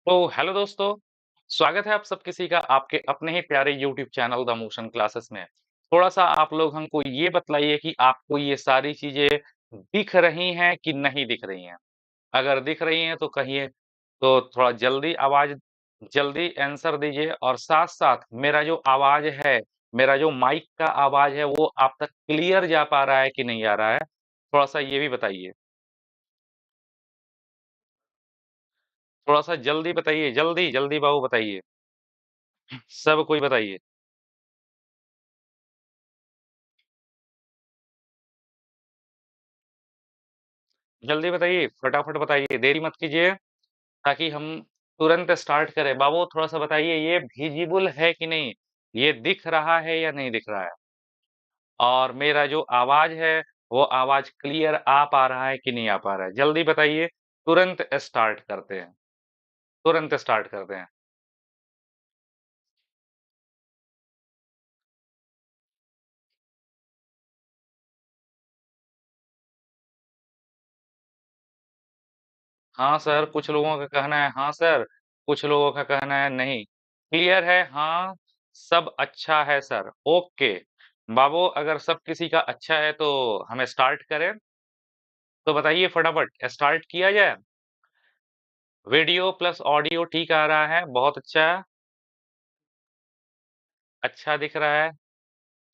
तो हेलो दोस्तों, स्वागत है आप सब किसी का आपके अपने ही प्यारे YouTube channel the motion classes में। थोड़ा-सा आप लोग हमको ये बतलाइए कि आपको ये सारी चीज़ें दिख रही हैं कि नहीं दिख रही हैं? अगर दिख रही हैं तो कहिए, तो थोड़ा जल्दी आंसर दीजिए और साथ-साथ मेरा जो आवाज़ है, मेरा जो माइक का आवाज़ है वो आप तक क्लियर जा पा रहा है कि नहीं आ रहा है? थोड़ा-सा ये भी बताइए। थोड़ा-सा जल्दी बताइए, जल्दी बाबू बताइए। सब कोई बताइए। जल्दी बताइए, फटाफट बताइए, देरी मत कीजिए ताकि हम तुरंत स्टार्ट करें। बाबू थोड़ा-सा बताइए ये विज़िबल है कि नहीं? ये दिख रहा है या नहीं दिख रहा है? और मेरा जो आवाज़ है, वो आवाज़ क्लियर आ पा रहा है कि नहीं आ पा रहा है? जल्दी बताइए, तुरंत स्टार्ट करते हैं, तुरंत स्टार्ट करते हैं। हाँ सर, कुछ लोगों का कहना है हाँ सर, कुछ लोगों का कहना है नहीं। क्लियर है हाँ, सब अच्छा है सर, ओके। बाबू अगर सब किसी का अच्छा है तो हम स्टार्ट करें? तो बताइए फटाफट स्टार्ट किया जाए? वीडियो प्लस ऑडियो ठीक आ रहा है, बहुत अच्छा, अच्छा दिख रहा है।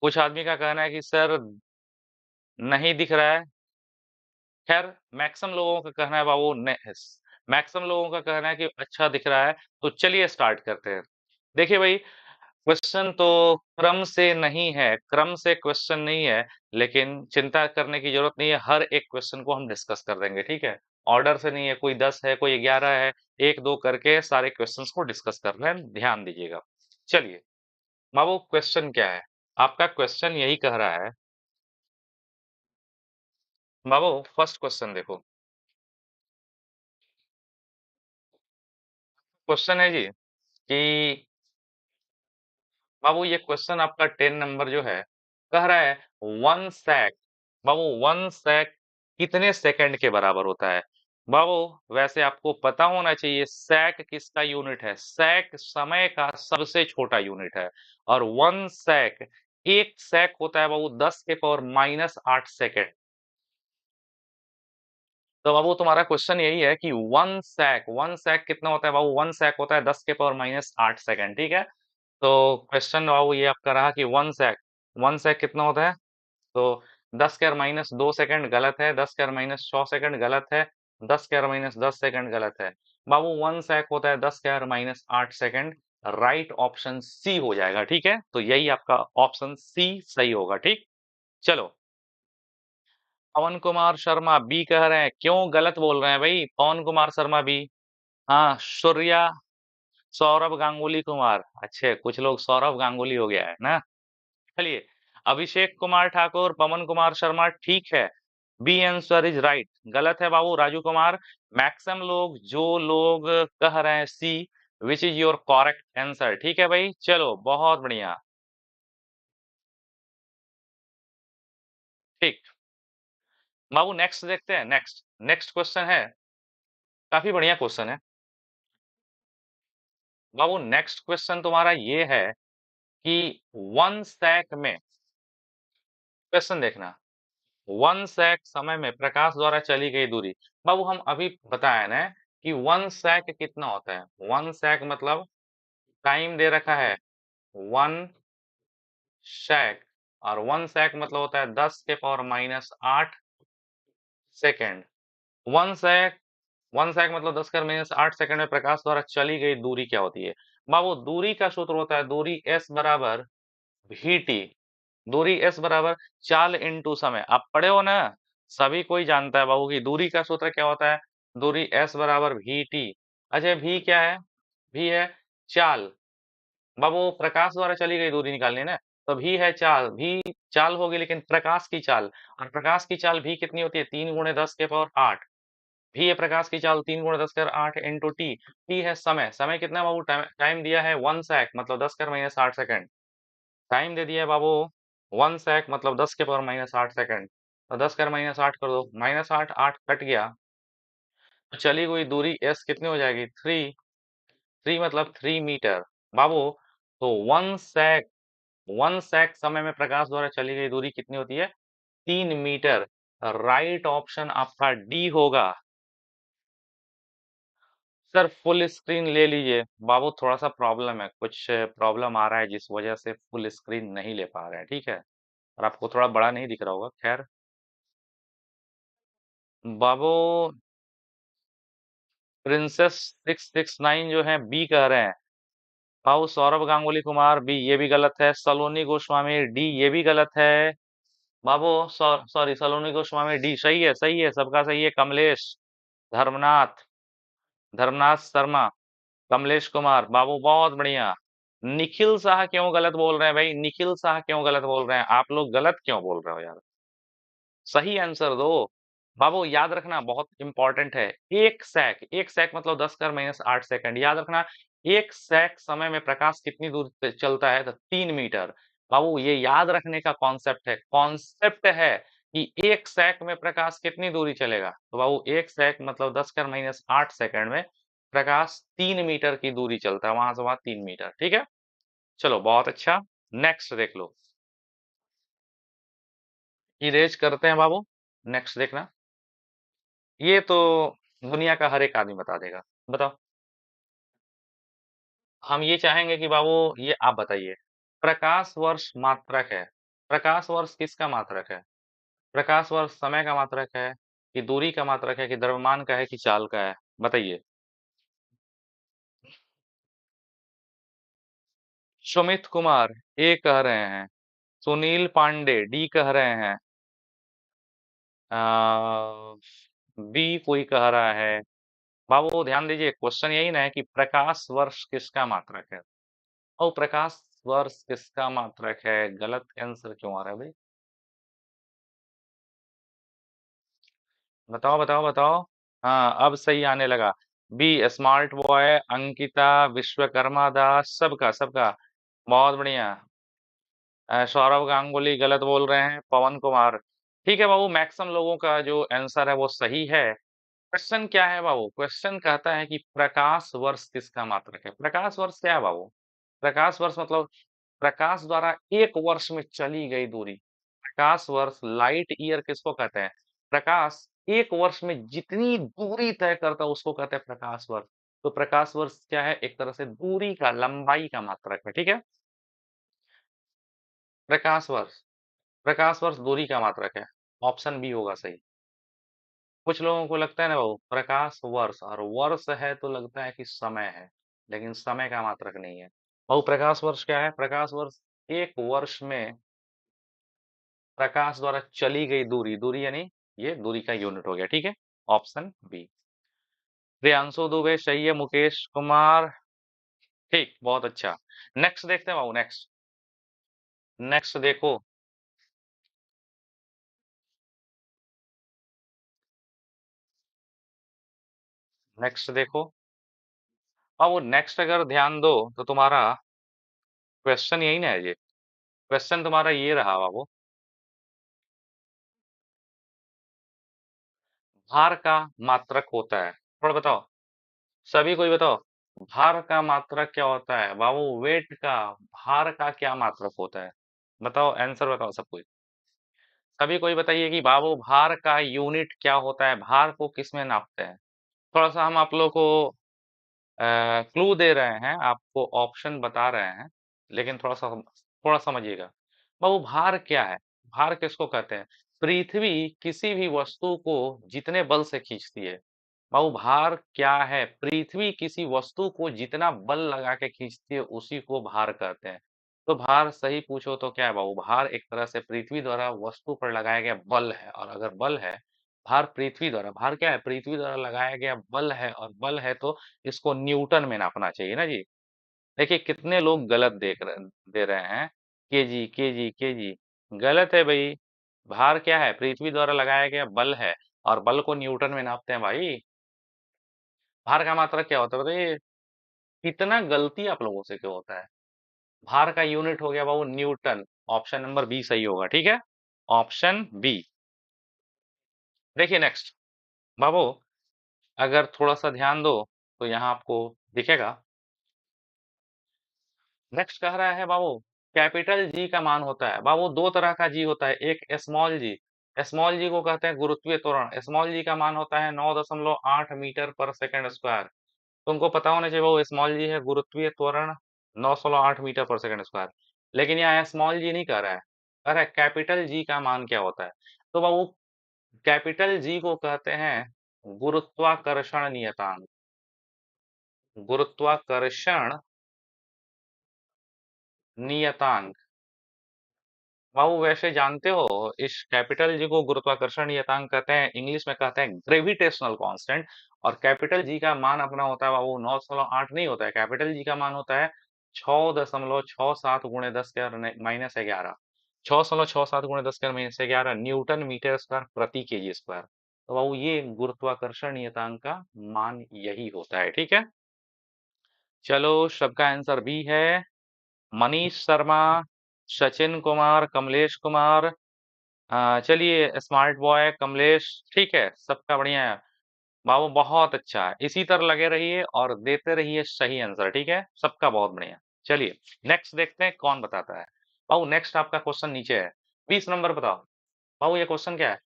कुछ आदमी का कहना है कि सर नहीं दिख रहा है। खैर मैक्सिमम लोगों का कहना है बाबू मैक्सिमम लोगों का कहना है कि अच्छा दिख रहा है, तो चलिए स्टार्ट करते हैं। देखिए भाई, क्वेश्चन तो क्रम से क्वेश्चन नहीं है, लेकिन चिंता करने की ज़रूरत नहीं है, हर एक क्वेश्चन को हम डिस्कस कर देंगे, ठीक है? ऑर्डर से नहीं है, कोई 10 है, कोई 11 है, 1-2 करके सारे क्वेश्चंस को डिस्कस कर रहे हैं, ध्यान दीजिएगा। चलिए, बाबू क्वेश्चन क्या है? आपका क्वेश्चन यही कह रहा है बाबू फर्स्ट क्वेश्चन देखो, क्वेश्चन है जी कि बाबू ये क्वेश्चन आपका 10 नंबर जो है, कह रहा है 1 सेक बाबू 1 सेक कितने सेकंड के बराबर होता है? बाबू वैसे आपको पता होना चाहिए सेक किसका यूनिट है? सेक समय का सबसे छोटा यूनिट है और 1 सेक 1 सेक होता है बाबू 10 के पावर माइनस 8 सेकंड। तो बाबू तुम्हारा क्वेश्चन यही है कि 1 सेक कितना होता है बाबू? 1 सेक होता है 10 के पावर माइनस 8 सेकंड, ठीक है? तो क्वेश्चन बाबू ये आपका रहा कि 1 सेक कितना होता है? तो 10 के पावर माइनस 2 सेकंड गलत है, 10 के पावर माइनस 6 सेकंड गलत है, 10 के पावर माइनस 10 सेकंड गलत है। बाबू 1 सेक होता है 10 के power minus 8 second, right option C हो जाएगा, ठीक है? तो यही आपका ऑप्शन सी सही होगा, ठीक? चलो, पवन कुमार शर्मा बी कह रहे हैं, क्यों गलत बोल रहे हैं भाई? पवन कुमार शर्मा बी। हाँ, सूर्या सौरभ गांगुली कुमार, अच्छे कुछ लोग सौरभ गांगुली हो गया है ना। चलिए, अभिषेक कुमार ठाकुर, पवन कुमार शर्मा ठीक है। B answer is right. गलत है बाबू राजू कुमार। मैक्सिमम लोग जो लोग कह रहे हैं C which is your correct answer. ठीक है भाई, चलो बहुत बढ़िया। ठीक, बाबू नेक्स्ट देखते हैं। नेक्स्ट नेक्स्ट क्वेश्चन है, काफी बढ़िया क्वेश्चन है। बाबू नेक्स्ट क्वेश्चन तुम्हारा ये है कि वन सैक में, क्वेश्चन देखना, 1 सेक समय में प्रकाश द्वारा चली गई दूरी। बाबू हम अभी बताए ना कि 1 सेक कितना होता है? 1 सेक मतलब टाइम दे रखा है 1 सेक और 1 सेक मतलब होता है 10 के पावर माइनस 8 सेकेंड। 1 सेक 1 सेक मतलब 10 के पावर माइनस 8 सेकेंड में प्रकाश द्वारा चली गई दूरी क्या होती है? बाबू दूरी का सूत्र होता है दूरी s बराबर vt। दूरी s बराबर चाल इंटू समय। आप पढ़े हो ना? सभी कोई जानता है बाबू की दूरी का सूत्र क्या होता है? दूरी s बराबर vt। अच्छा v क्या है? v है चाल। बाबू प्रकाश द्वारा चली गई दूरी निकालनी है ना, तो v है चाल। v चाल होगी लेकिन प्रकाश की चाल, और प्रकाश की चाल v कितनी होती है? 3 गुणे 10 के पावर 8। v है प्रकाश की चाल 3 गुणे 10 के पावर 8 इंटू t। t है समय। समय कितना है बाबू? टाइम दिया है 1 सेक मतलब 10 के पावर माइनस 8 सेकंड। टाइम दे दिया है बाबू 1 सेक मतलब 10 के पावर माइनस 8 सेकंड। तो 10 कर माइनस 8 कर दो, माइनस 8 8 कट गया, तो चली हुई दूरी s कितनी हो जाएगी? 3। 3 मतलब 3 मीटर। बाबू, तो 1 सेक समय में प्रकाश द्वारा चली गई दूरी कितनी होती है? 3 मीटर। राइट ऑप्शन आपका डी होगा। सर फुल स्क्रीन ले लीजिए। बाबू थोड़ा सा प्रॉब्लम है, कुछ प्रॉब्लम आ रहा है जिस वजह से फुल स्क्रीन नहीं ले पा रहे हैं, ठीक है? और आपको थोड़ा बड़ा नहीं दिख रहा होगा, खैर। बाबू, प्रिंसेस 669 जो है बी कह रहे हैं। बाबू सौरभ गांगुली कुमार बी, ये भी गलत है। सलोनी गोस्वामी डी, ये भी गलत है। बाबू सॉरी, सलोनी गोस्वामी डी सही है, सही है, सबका सही है। कमलेश, धर्मनाथ, धर्मनाथ शर्मा, कमलेश कुमार, बाबू बहुत बढ़िया। निखिल शाह क्यों गलत बोल रहे हैं भाई? निखिल शाह क्यों गलत बोल रहे हैं? आप लोग गलत क्यों बोल रहे हो यार? सही आंसर दो। बाबू याद रखना, बहुत इंपॉर्टेंट है। एक सेक मतलब 10⁻⁸ याद रखना। एक सेक समय में प्रकाश कितनी दूर चलता है? तो 3 मीटर। बाबू ये याद रखने का कॉन्सेप्ट है कि एक सेक में प्रकाश कितनी दूरी चलेगा। तो बाबू एक सेक मतलब 10⁻⁸ में प्रकाश 3 मीटर की दूरी चलता है, वहां से वहां 3 मीटर, ठीक है? चलो बहुत अच्छा। नेक्स्ट देख लो। इरेज करते हैं बाबू। नेक्स्ट देखना। ये तो दुनिया का हर एक आदमी बता देगा। बताओ। हम ये चाहेंगे कि बाबू ये आप बताइए। प्रकाश वर्ष मात्रक है। प्रकाश वर्ष किसका मात्रक है? प्रकाश वर्ष समय का मात्रक है, कि दूरी का मात्रक है, कि द्रव्यमान का है, कि चाल का है? बताइए। सुमित कुमार ए कह रहे हैं। सुनील पांडे डी कह रहे हैं। बी कोई कह रहा है। बाबू ध्यान दीजिए, क्वेश्चन यही ना है कि प्रकाश वर्ष किसका मात्रक है। और प्रकाश वर्ष किसका मात्रक है, गलत आंसर क्यों आ रहा है भाई? बताओ बताओ बताओ। हाँ अब सही आने लगा। B smart boy, Ankita, Vishwakarma Das, सबका सबका बहुत बढ़िया। सौरभ गांगुली गलत बोल रहे हैं। पवन कुमार, ठीक है बाबू, मैक्सिमम लोगों का जो आंसर है वो सही है। क्वेश्चन क्या है बाबू? क्वेश्चन कहता है कि प्रकाश वर्ष किसका मात्रक है। प्रकाश वर्ष क्या है बाबू? प्रकाश वर्ष मतलब प्रकाश द्वारा एक वर्ष में चली गई दूरी। प्रकाश वर्ष, लाइट ईयर किसको कहते हैं? प्रकाश एक वर्ष में जितनी दूरी तय करता है उसको कहते हैं प्रकाश वर्ष। तो प्रकाश वर्ष क्या है? एक तरह से दूरी का, लंबाई का मात्रक है, ठीक है? प्रकाश वर्ष, प्रकाश वर्ष दूरी का मात्रक है। ऑप्शन बी होगा सही। कुछ लोगों को लगता है ना बाबू प्रकाश वर्ष, और वर्ष है तो लगता है कि समय है, लेकिन समय का मात्रक नहीं है। बाबू प्रकाश वर्ष क्या है? प्रकाश वर्ष एक वर्ष में प्रकाश द्वारा चली गई दूरी, दूरी यानी ये दूरी का यूनिट हो गया, ठीक है? Option B. प्रियांशु दुबे सही है। मुकेश कुमार ठीक, बहुत अच्छा। नेक्स्ट देखते हैं बाबू, नेक्स्ट। नेक्स्ट देखो। नेक्स्ट देखो। बाबू नेक्स्ट अगर ध्यान दो तो तुम्हारा क्वेश्चन यही ना है ये। क्वेश्चन तुम्हारा ये रहा बाबू। भार का मात्रक होता है, थोड़ा बताओ। सभी कोई बताओ। भार का मात्रक क्या होता है बाबू? वेट का, भार का क्या मात्रक होता है? बताओ, आंसर बताओ सब कोई। सभी कोई बताइए कि बाबू भार का यूनिट क्या होता है, भार को किस में नापते हैं? थोड़ा सा हम आप लोग को क्लू दे रहे हैं, आपको ऑप्शन बता रहे हैं, लेकिन थोड़ा समझिएगा। बाबू भार क्या है? भार किसको कहते हैं? पृथ्वी किसी भी वस्तु को जितने बल से खींचती है। बाबू भार क्या है? पृथ्वी किसी वस्तु को जितना बल लगा के खींचती है उसी को भार कहते हैं। तो भार सही पूछो तो क्या है बाबू? भार एक तरह से पृथ्वी द्वारा वस्तु पर लगाया गया बल है, और अगर बल है, भार पृथ्वी द्वारा, भार क्या है? पृथ्वी द्वारा लगाया गया बल है, और बल है तो इसको न्यूटन में नापना चाहिए ना जी। देखिए कितने लोग गलत दे रहे हैं। केजी केजी केजी, गलत है भाई। भार क्या है? पृथ्वी द्वारा लगाया गया बल है, और बल को न्यूटन में नापते हैं भाई। भार का मात्रक क्या होता है बताइए? इतना गलती आप लोगों से क्यों होता है? भार का यूनिट हो गया बाबू न्यूटन। ऑप्शन नंबर बी सही होगा, ठीक है? Option B. देखिए नेक्स्ट। बाबू अगर थोड़ा सा ध्यान दो तो यहाँ आपको दिखेगा। नेक्स्ट कह रहा है बाबू, कैपिटल जी का मान होता है बाबू, दो तरह का जी होता है, एक स्मॉल जी। स्मॉल जी को कहते हैं गुरुत्वीय त्वरण। स्मॉल जी का मान होता है 9.8 मीटर पर सेकंड स्क्वायर। तुमको पता होना चाहिए बाबू, स्मॉल जी है गुरुत्वीय त्वरण 9.8 मीटर पर सेकंड स्क्वायर। लेकिन यहाँ स्मॉल जी नहीं कह रहा है, कह रहा है कैपिटल जी का मान क्या होता है। तो बाबू कैपिटल जी को कहते हैं गुरुत्वाकर्षण नियतांक। गुरुत्वाकर्षण नियतांक। बाबू वैसे जानते हो, इस कैपिटल जी को गुरुत्वाकर्षण नियतांक कहते हैं, इंग्लिश में कहते हैं ग्रेविटेशनल कांस्टेंट। और कैपिटल जी का मान अपना होता है बाबू 9.8 नहीं होता है, कैपिटल जी का मान होता है 6.67 गुणे 10 के -11। 6.67 गुणे 10 के -11 न्यूटन मीटर स्क्वायर प्रति केजी स्क्वायर। तो बाबू ये गुरुत्वाकर्षण नियतांक का मान यही होता है, ठीक है। चलो सबका आंसर बी है। मनीष शर्मा, सचिन कुमार, कमलेश कुमार। चलिए स्मार्ट बॉय कमलेश, ठीक है, सबका बढ़िया है। बाबू बहुत अच्छा है, इसी तरह लगे रहिए और देते रहिए सही आंसर, ठीक है, सबका बहुत बढ़िया। चलिए नेक्स्ट देखते हैं कौन बताता है। बाबू नेक्स्ट आपका क्वेश्चन नीचे है, 20 नंबर बताओ। बाबू ये क्वेश्चन क्या है,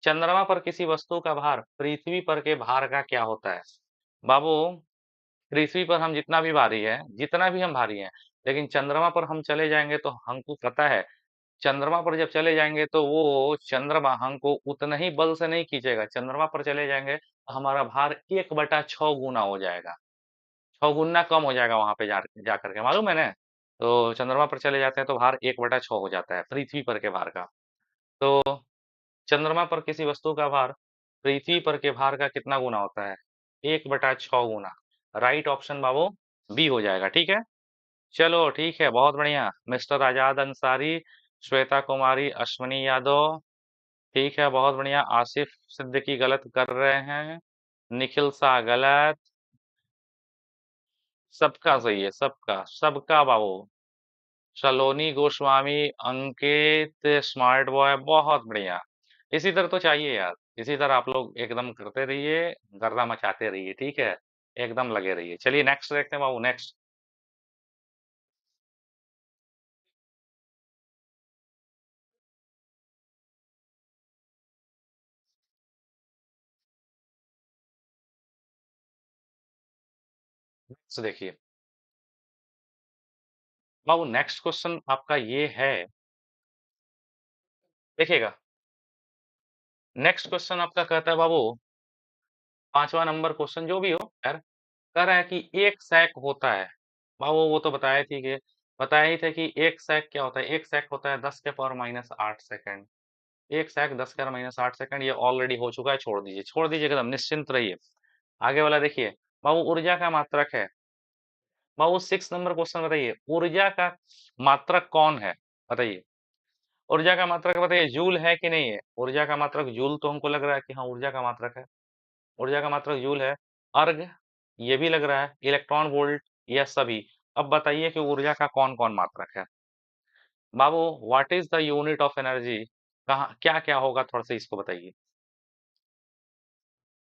चंद्रमा पर किसी वस्तु का भार पृथ्वी पर के भार का क्या होता है। बाबू पृथ्वी पर हम जितना भी भारी है, जितना भी हम भारी हैं, लेकिन चंद्रमा पर हम चले जाएंगे तो हमको पता है, चंद्रमा पर जब चले जाएंगे तो वो चंद्रमा हमको उतना ही बल से नहीं खींचेगा। चंद्रमा पर चले जाएंगे तो हमारा भार 1/6 गुना हो जाएगा, 6 गुना कम हो जाएगा वहां पे जा करके, मालूम है ना। तो चंद्रमा पर चले जाते हैं तो भार 1/6 हो जाता है पृथ्वी पर के भार का। तो चंद्रमा पर किसी वस्तु का भार पृथ्वी पर के भार का कितना गुना होता है, 1/6 गुना। राइट ऑप्शन बाबू बी हो जाएगा, ठीक है। चलो ठीक है, बहुत बढ़िया। मिस्टर आजाद अंसारी, श्वेता कुमारी, अश्वनी यादव, ठीक है, बहुत बढ़िया। आसिफ सिद्दीकी गलत कर रहे हैं, निखिल शाह गलत। सबका सही है, सबका सबका बाबू। सलोनी गोस्वामी, अंकित, स्मार्ट बॉय, बहुत बढ़िया। इसी तरह तो चाहिए यार, इसी तरह आप लोग एकदम करते रहिए, गर्दा मचाते रहिए, ठीक है, एकदम लगे रहिए। चलिए नेक्स्ट देखते हैं बाबू, नेक्स्ट। नेक्स्ट देखिए बाबू, नेक्स्ट क्वेश्चन आपका ये है, देखिएगा। नेक्स्ट क्वेश्चन आपका कहता है बाबू, 5वां नंबर क्वेश्चन जो भी हो यार, कह रहा है कि एक सैक होता है। बाबू वो तो बताया थी कि, बताया ही था कि एक सैक क्या होता है, एक सैक होता है 10 के पावर -8 सेकंड। एक सैक 10 के पावर -8 सेकंड, ये ऑलरेडी हो चुका है, छोड़ दीजिए, छोड़ दीजिए, एकदम निश्चिंत रहिए। आगे वाला देखिए बाबू, ऊर्जा का मात्रक है। बाबू 6 नंबर क्वेश्चन बताइए, ऊर्जा का मात्रक कौन है, बताइए। ऊर्जा का मात्रक बताइए, जूल है कि नहीं है। ऊर्जा का मात्रक जूल, तो हमको लग रहा है कि हाँ ऊर्जा का मात्रक है, ऊर्जा का मात्रक जूल है। अर्ग, ये भी लग रहा है। इलेक्ट्रॉन वोल्ट, या सभी। अब बताइए कि ऊर्जा का कौन कौन मात्रक है। बाबू what is the unit of energy, कहाँ क्या क्या होगा, थोड़ा सा इसको बताइए।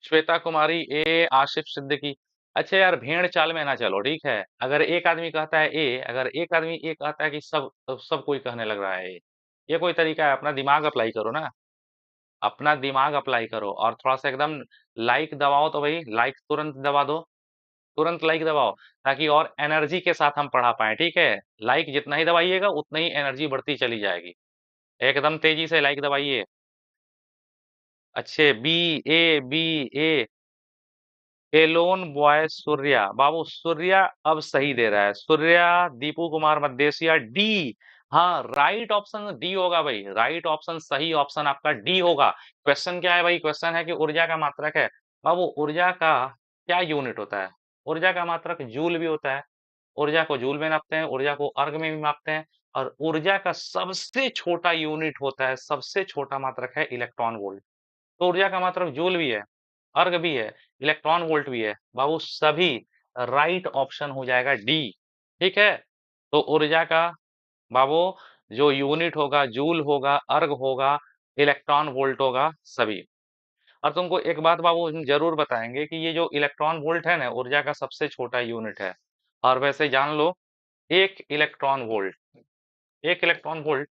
श्वेता कुमारी ए, आशिफ सिद्दीकी। अच्छा यार, भेड़ चाल में ना चलो, ठीक है। अगर एक आदमी कहता है ए, अगर एक आदमी ए कहता है कि सब, तो सब कोई कहने लग रहा है ए। ये कोई तरीका है, अपना दिमाग अप्लाई करो ना, अपना दिमाग अप्लाई करो, और थोड़ा सा एकदम लाइक दबाओ, तो भाई लाइक तुरंत दबा दो, तुरंत लाइक दबाओ, ताकि और एनर्जी के साथ हम पढ़ा पाए, ठीक है। लाइक जितना ही दबाइएगा उतना ही एनर्जी बढ़ती चली जाएगी। एकदम तेजी से लाइक दबाइए। अच्छे, बी, ए, बी, ए। एलोन बॉय सूर्या, बाबू सूर्या अब सही दे रहा है, सूर्या। दीपू कुमार मद्देशिया, डी। हाँ राइट ऑप्शन डी होगा भाई, राइट ऑप्शन, सही ऑप्शन आपका डी होगा। क्वेश्चन क्या है भाई, क्वेश्चन है कि ऊर्जा का मात्रक है। बाबू ऊर्जा का क्या यूनिट होता है, ऊर्जा का मात्रक जूल भी होता है। ऊर्जा को जूल में नापते हैं, ऊर्जा को अर्ग में भी मापते हैं। और ऊर्जा का सबसे छोटा यूनिट होता है, सबसे छोटा मात्रक है इलेक्ट्रॉन वोल्ट। तो ऊर्जा का मात्रक जूल भी है, अर्ग भी है, इलेक्ट्रॉन वोल्ट भी है। बाबू सभी राइट ऑप्शन हो जाएगा डी, ठीक है। तो ऊर्जा का बाबू जो यूनिट होगा, जूल होगा, अर्ग होगा, इलेक्ट्रॉन वोल्ट होगा, सभी। और तुमको एक बात बाबू हम जरूर बताएंगे कि ये जो इलेक्ट्रॉन वोल्ट है ना, ऊर्जा का सबसे छोटा यूनिट है। और वैसे जान लो 1 इलेक्ट्रॉन वोल्ट, 1 इलेक्ट्रॉन वोल्ट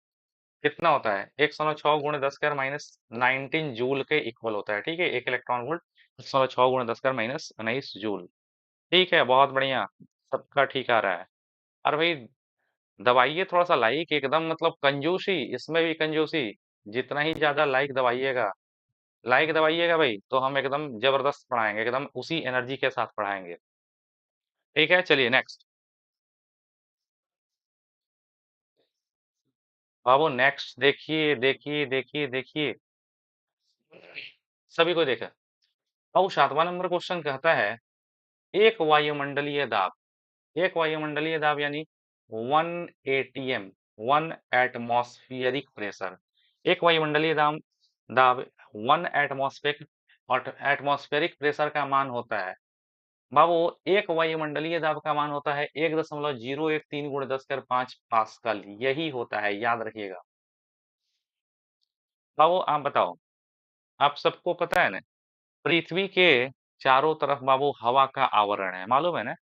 कितना होता है? 106 गुणे 10 के माइनस 19 जूल के इक्वल होता है, ठीक है? 1 इलेक्ट्रॉन वोल्ट 106 गुणे 10 के माइनस 19 जूल। ठीक है, बहुत बढ़िया, सबका ठीक आ रहा है। अरे भाई दबाइए थोड़ा-सा लाइक, एकदम मतलब कंजूसी, इसमें भी कंजूसी। जितना ही ज़्यादा लाइक दबाइएगा भाई, तो हम एकदम ज़बरदस्त पढ़ाएँगे, एकदम उसी एनर्जी के साथ पढ़ाएँगे। ठीक है, चलिए नेक्स्ट। बाबू नेक्स्ट देखिए, देखिए, देखिए, देखिए। सभी को देखा। बाबू 7वां नंबर क्वेश्चन कहता है, एक वायुमंडलीय दाब, एक वायुमंडलीय दाब यानी 1 एटीएम, 1 एटमॉस्फेरिक प्रेशर। एक वायुमंडलीय दाब दाब 1 एटमॉस्फेरिक और एटमॉस्फेरिक प्रेशर का मान होता है। बाबू एक वायुमंडलीय दाब का मान होता है 1.013 गुणे 10 कर 5 पास्कल, यही होता है, याद रखिएगा। बाबू आप बताओ, आप सबको पता है ना, पृथ्वी के चारों तरफ बाबू हवा का आवरण है, मालूम है ना?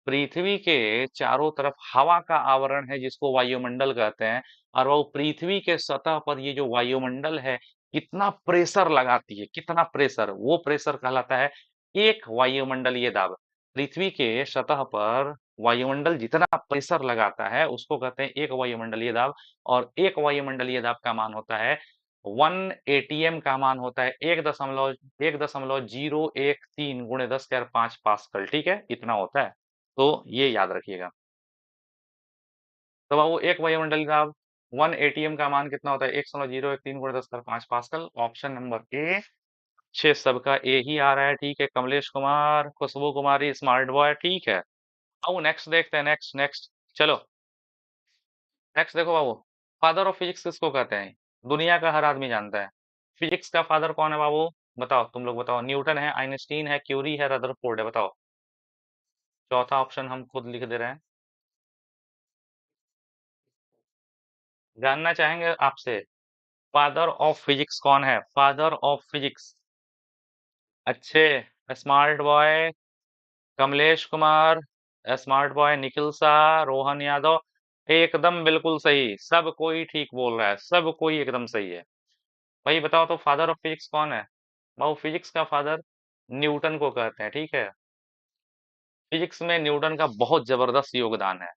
पृथ्वी के चारों तरफ हवा का आवरण है जिसको वायुमंडल कहते हैं, और वो पृथ्वी के सतह पर ये जो वायुमंडल है कितना प्रेशर लगाती है, कितना प्रेशर, वो प्रेशर कहलाता है एक वायुमंडलीय दाब। पृथ्वी के सतह पर वायुमंडल जितना प्रेशर लगाता है उसको कहते हैं एक वायुमंडलीय दाब। और एक वायुमंडलीय दाब का मान होता है 1 एटीएम का मान होता है 1.013 गुणे 10 के 5 पास्कल, ठीक है, इतना होता है। तो ये याद रखिएगा। तो बाबू एक वायुमंडलीय दाब 1 एटीएम का मान कितना होता है? 1.013 गुणे 10 5 पास्कल। Option number A. छह सबका ए ही आ रहा है, ठीक है। कमलेश कुमार, खुशबू कुमारी, स्मार्ट बॉय, ठीक है। आओ नेक्स्ट देखते हैं, नेक्स्ट नेक्स्ट। चलो नेक्स्ट देखो बाबू, फादर ऑफ फिजिक्स किसको कहते हैं? दुनिया का हर आदमी जानता है। फिजिक्स का फादर कौन है बाबू? बताओ, तुम लोग बताओ। न्यूटन है, आइंस्टीन है, क्यूरी है, रदरफोर्ड है, बताओ। चौथा ऑप्शन हम खुद लिख दे रहे हैं। जानना चाहेंगे आपसे, फादर ऑफ फिजिक्स कौन है? Father of physics. अच्छे, smart boy Kamlesh Kumar, smart boy Nikhil Shah, Rohan Yadav, एकदम बिल्कुल सही। सब कोई ठीक बोल रहा है, सब कोई एकदम सही है। भाई बताओ तो फादर ऑफ फिजिक्स कौन है? भाई फिजिक्स का फादर न्यूटन को कहते हैं, ठीक है। फिजिक्स में न्यूटन का बहुत जबरदस्त योगदान है।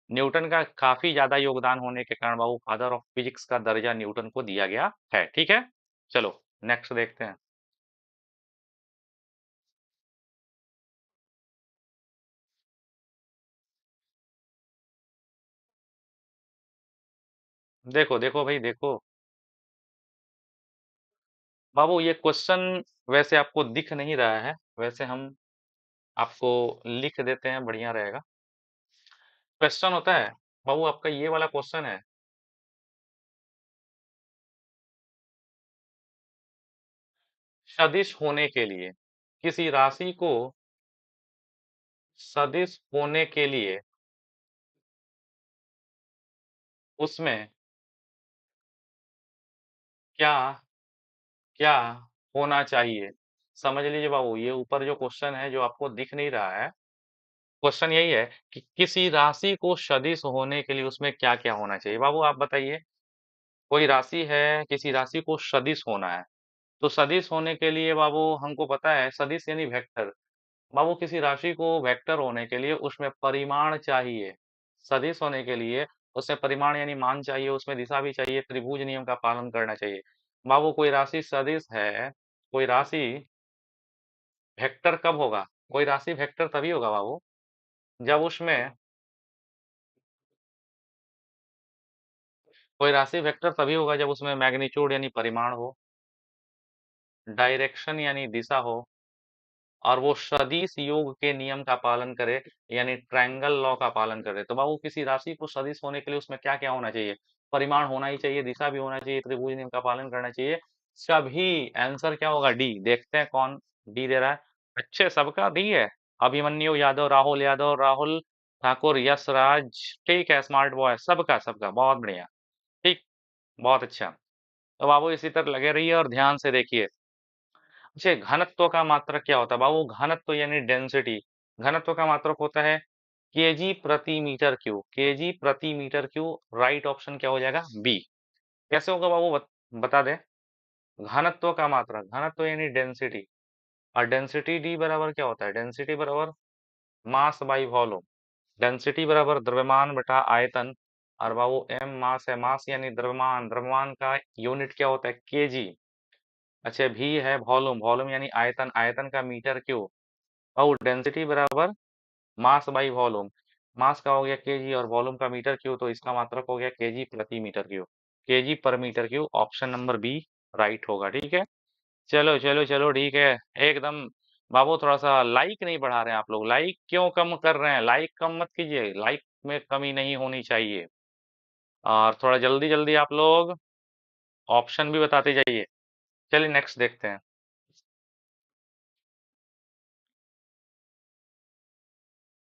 न्यूटन का काफी ज्यादा योगदान होने के कारण बाबू फादर ऑफ फिजिक्स का दर्जा न्यूटन को दिया गया है, ठीक है। चलो नेक्स्ट देखते हैं। देखो देखो भाई देखो, बाबू ये क्वेश्चन वैसे आपको दिख नहीं रहा है, वैसे हम आपको लिख देते हैं, बढ़िया रहेगा। क्वेश्चन होता है बाबू, आपका ये वाला क्वेश्चन है, सदिश होने के लिए, किसी राशि को सदिश होने के लिए उसमें क्या क्या होना चाहिए? समझ लीजिए बाबू, ये ऊपर जो क्वेश्चन है जो आपको दिख नहीं रहा है, क्वेश्चन यही है कि किसी राशि को सदिश होने के लिए उसमें क्या क्या होना चाहिए। बाबू आप बताइए, कोई राशि है, किसी राशि को सदिश होना है, तो सदिश होने के लिए बाबू हमको पता है सदिश यानी वेक्टर। बाबू किसी राशि को वेक्टर होने के लिए उसमें परिमाण चाहिए। सदिश होने के लिए उसमें परिमाण यानी मान चाहिए, उसमें दिशा भी चाहिए, त्रिभुज नियम का पालन करना चाहिए। बाबू कोई राशि सदिश है, कोई राशि वेक्टर कब होगा? कोई राशि वेक्टर तभी होगा बाबू जब उसमें, कोई राशि वेक्टर तभी होगा जब उसमें मैग्नीट्यूड यानी परिमाण हो, डायरेक्शन यानी दिशा हो, और वो सदिश योग के नियम का पालन करे, यानी ट्रायंगल लॉ का पालन करे। तो बाबू किसी राशि को सदिश होने के लिए उसमें क्या क्या होना चाहिए? परिमाण होना ही चाहिए, दिशा भी होना चाहिए, त्रिभुज नियम का पालन करना चाहिए। सभी, आंसर क्या होगा? डी। देखते हैं कौन डी दे रहा है। अच्छे, सबका डी है। अभिमन्यु यादव, राहुल यादव, राहुल ठाकुर, यश राज, ठीक है, स्मार्ट बॉय, सबका सबका बहुत बढ़िया। ठीक, बहुत अच्छा। तो बाबू इसी तरह लगे रहिए और ध्यान से देखिए। अच्छा, घनत्व का मात्रक क्या होता है बाबू? घनत्व यानी डेंसिटी। घनत्व का मात्रक होता है केजी प्रति मीटर क्यूब, केजी प्रति मीटर क्यूब, राइट ऑप्शन क्या हो जाएगा? बी। कैसे होगा बाबू, बता दे। घनत्व का मात्रा, घनत्व यानी डेंसिटी, और डेंसिटी डी बराबर क्या होता है? डेंसिटी बराबर मास बाई वॉल्यूम। डेंसिटी बराबर द्रव्यमान बटा आयतन, और बाबू एम मास है, मास यानी द्रव्यमान, द्रव्यमान का यूनिट क्या होता है? केजी। अच्छा, भी है वॉल्यूम, वॉल्यूम यानी आयतन, आयतन का मीटर क्यूब। और डेंसिटी बराबर मास बाई वॉल्यूम, मास का हो गया केजी और वॉल्यूम का मीटर क्यूब, तो इसका मात्रक हो गया केजी प्रति metre cube, KG per metre cube. Option number B right होगा, ठीक है। चलो चलो चलो, ठीक है एकदम। बाबू थोड़ा सा लाइक नहीं बढ़ा रहे हैं आप लोग, लाइक क्यों कम कर रहे हैं? लाइक कम मत कीजिए, लाइक में कमी नहीं होनी चाहिए। और थोड़ा जल्दी जल्दी आप लोग ऑप्शन भी बताते जाइए। चलिए नेक्स्ट देखते हैं।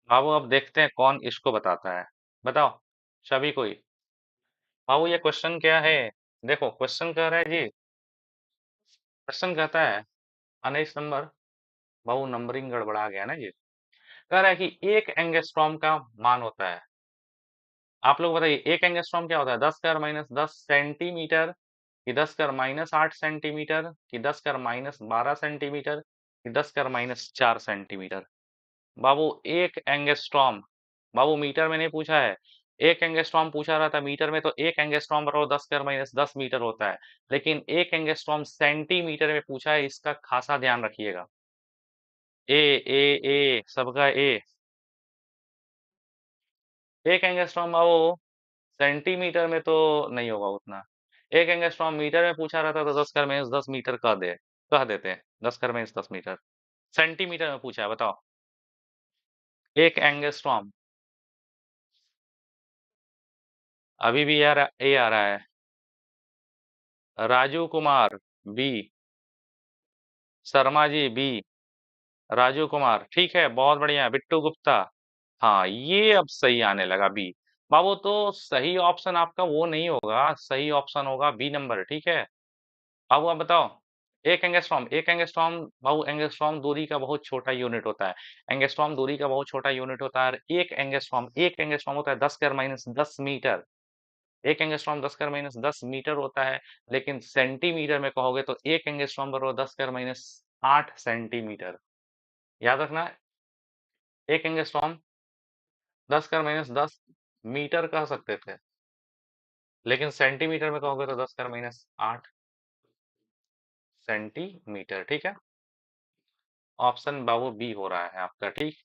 बाबू अब देखते हैं कौन इसको बताता है। बताओ सभी कोई। बाबू ये क्वेश्चन क्या है? देखो क्वेश्चन कह रहा है जी, क्वेश्चन कहता है 19 नंबर। बाबू नंबरिंग गड़बड़ा गया ना जी। कह रहा है कि एक एंगस्ट्रॉम का मान होता है। आप लोग बताइए एक एंगस्ट्रॉम क्या होता है? 10⁻10 सेंटीमीटर, कि 10⁻8 सेंटीमीटर, कि 10⁻12 सेंटीमीटर, कि 10⁻4 सेंटीमीटर। बाबू एक एंगस्ट्रॉम, बाबू मीटर में नहीं पूछा है। एक एंगस्ट्रॉम पूछा रहा था मीटर में, तो एक एंगस्ट्रॉम बराबर 10⁻10 मीटर होता है। लेकिन एक एंगस्ट्रॉम सेंटीमीटर में पूछा है, इसका खासा ध्यान रखिएगा। ए ए ए सबका ए। एक एंगस्ट्रॉम बाबू सेंटीमीटर में तो नहीं होगा उतना। एक एंगस्ट्रॉम मीटर में पूछा रहता तो 10⁻10 मीटर कह देते हैं, 10⁻10 मीटर। सेंटीमीटर में पूछा है, बताओ। एक एंगस्ट्रॉम, अभी भी यार ए आ रहा है। राजू कुमार बी, शर्मा जी बी, राजू कुमार ठीक है, बहुत बढ़िया। बिट्टू गुप्ता, हाँ ये अब सही आने लगा बी। बाबू तो सही ऑप्शन आपका वो नहीं होगा, सही ऑप्शन होगा बी नंबर, ठीक है। बाबू आप बताओ। एक एंगस्ट्रॉम, एक एंगस्ट्रॉम बाबू, एंगस्ट्रॉम दूरी का बहुत छोटा यूनिट होता है। एंगस्ट्रॉम दूरी का बहुत छोटा यूनिट होता है, और एक एंगस्ट्रॉम होता है 10⁻10 मीटर। एक एंगस्ट्रॉम 10⁻10 मीटर होता है। लेकिन सेंटीमीटर में कहोगे तो एक एंगस्ट्रॉम बराबर 10⁻8 सेंटीमीटर। याद रखना, एक एंगस्ट्रॉम 10⁻10 मीटर कह सकते थे, लेकिन सेंटीमीटर में कहोगे तो 10⁻8 सेंटीमीटर, ठीक है। ऑप्शन बाबू बी हो रहा है आपका, ठीक।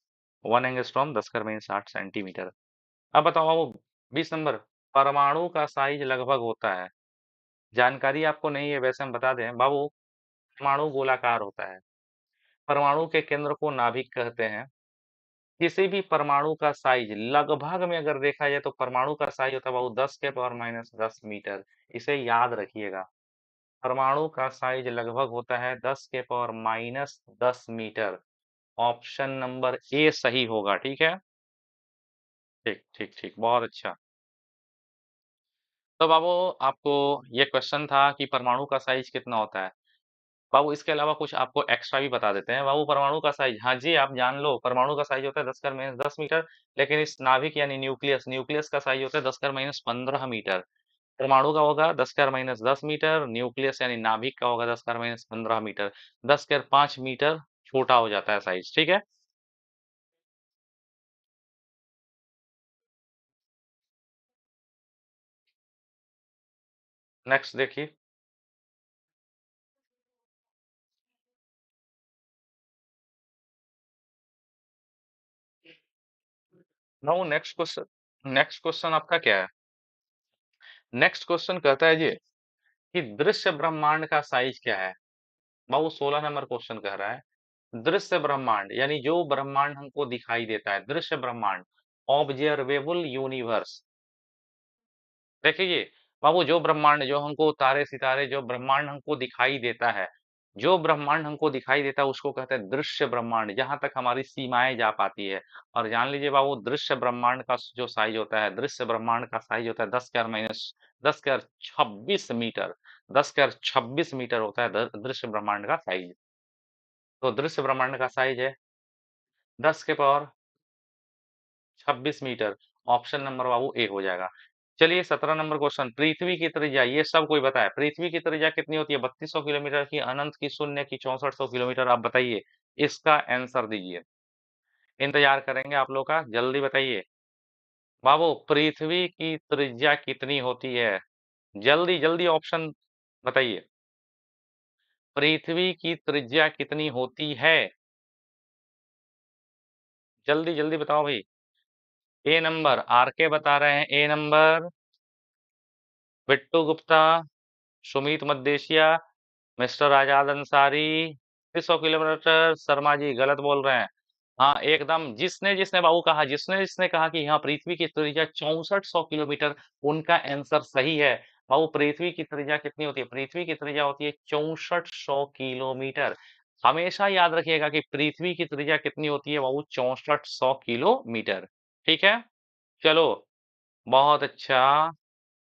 One angstrom 10⁻60 centimetre. अब बताओ बाबू 20 नंबर। परमाणु का साइज लगभग होता है। जानकारी आपको नहीं है वैसे हम बता दें बाबू। परमाणु गोलाकार होता है। परमाणु के केंद्र को नाभिक कहते हैं। किसी भी परमाणु का साइज लगभग में अगर देखा जाए तो परमाणु का साइज होता है बाबू 10⁻10 मीटर। इसे याद रखिएगा। परमाणु का साइज लगभग होता है 10⁻10 मीटर। ऑप्शन नंबर ए सही होगा, ठीक है। ठीक ठीक ठीक, बहुत अच्छा। तो बाबू आपको ये क्वेश्चन था कि परमाणु का साइज कितना होता है। बाबू इसके अलावा कुछ आपको एक्स्ट्रा भी बता देते हैं। बाबू परमाणु का साइज, हाँ जी आप जान लो, परमाणु का साइज होता है 10⁻10 मीटर। लेकिन इस नाभिक यानी न्यूक्लियस, न्यूक्लियस का साइज होता है 10⁻15 मीटर। परमाणु का होगा 10⁻10 मीटर, न्यूक्लियस यानी नाभिक का होगा 10⁻15 मीटर। 10⁻5 मीटर छोटा हो जाता है साइज, ठीक है। नेक्स्ट देखिए। नाउ नेक्स्ट क्वेश्चन आपका क्या है? नेक्स्ट क्वेश्चन कहता है जी कि दृश्य ब्रह्मांड का साइज क्या है। बाबू 16 नंबर क्वेश्चन कह रहा है दृश्य ब्रह्मांड यानी जो ब्रह्मांड हमको दिखाई देता है, दृश्य ब्रह्मांड, ऑब्जर्वेबल यूनिवर्स। देखिए बाबू, जो ब्रह्मांड, जो हमको तारे सितारे, जो ब्रह्मांड हमको दिखाई देता है, जो ब्रह्मांड हमको दिखाई देता है उसको कहते हैं दृश्य ब्रह्मांड, जहां तक हमारी सीमाएं जा पाती है। और जान लीजिए बाबू, दृश्य ब्रह्मांड का जो साइज होता है, दृश्य ब्रह्मांड का साइज होता है 10⁻छब्बीस मीटर। 10⁻26 मीटर होता है दृश्य ब्रह्मांड का साइज। तो दृश्य ब्रह्मांड का साइज है 10 के पावर 26 मीटर। ऑप्शन नंबर बाबू ए हो जाएगा। चलिए 17 नंबर क्वेश्चन, पृथ्वी की त्रिज्या, ये सब कोई बताए, पृथ्वी की त्रिज्या कितनी होती है? 3200 किलोमीटर की, अनंत की, शून्य की, 6400 किलोमीटर। आप बताइए, इसका आंसर दीजिए। इंतजार करेंगे आप लोग का, जल्दी बताइए। बाबू पृथ्वी की त्रिज्या कितनी होती है? जल्दी जल्दी ऑप्शन बताइए। पृथ्वी की त्रिज्या कितनी होती है? जल्दी जल्दी बताओ भाई। ए नंबर आर के बता रहे हैं, ए नंबर बिट्टू गुप्ता, सुमित मद्देशिया, मिस्टर आजाद अंसारी। 300 किलोमीटर शर्मा जी गलत बोल रहे हैं। हाँ एकदम, जिसने जिसने बाबू कहा, जिसने जिसने कहा कि यहाँ पृथ्वी की त्रिज्या 6400 किलोमीटर, उनका आंसर सही है। बाबू पृथ्वी की त्रिज्या कितनी होती है? पृथ्वी की त्रिज्या होती है 6400 किलोमीटर। हमेशा याद रखिएगा कि पृथ्वी की त्रिज्या कितनी होती है बाबू? 6400 किलोमीटर। ठीक है, चलो बहुत अच्छा।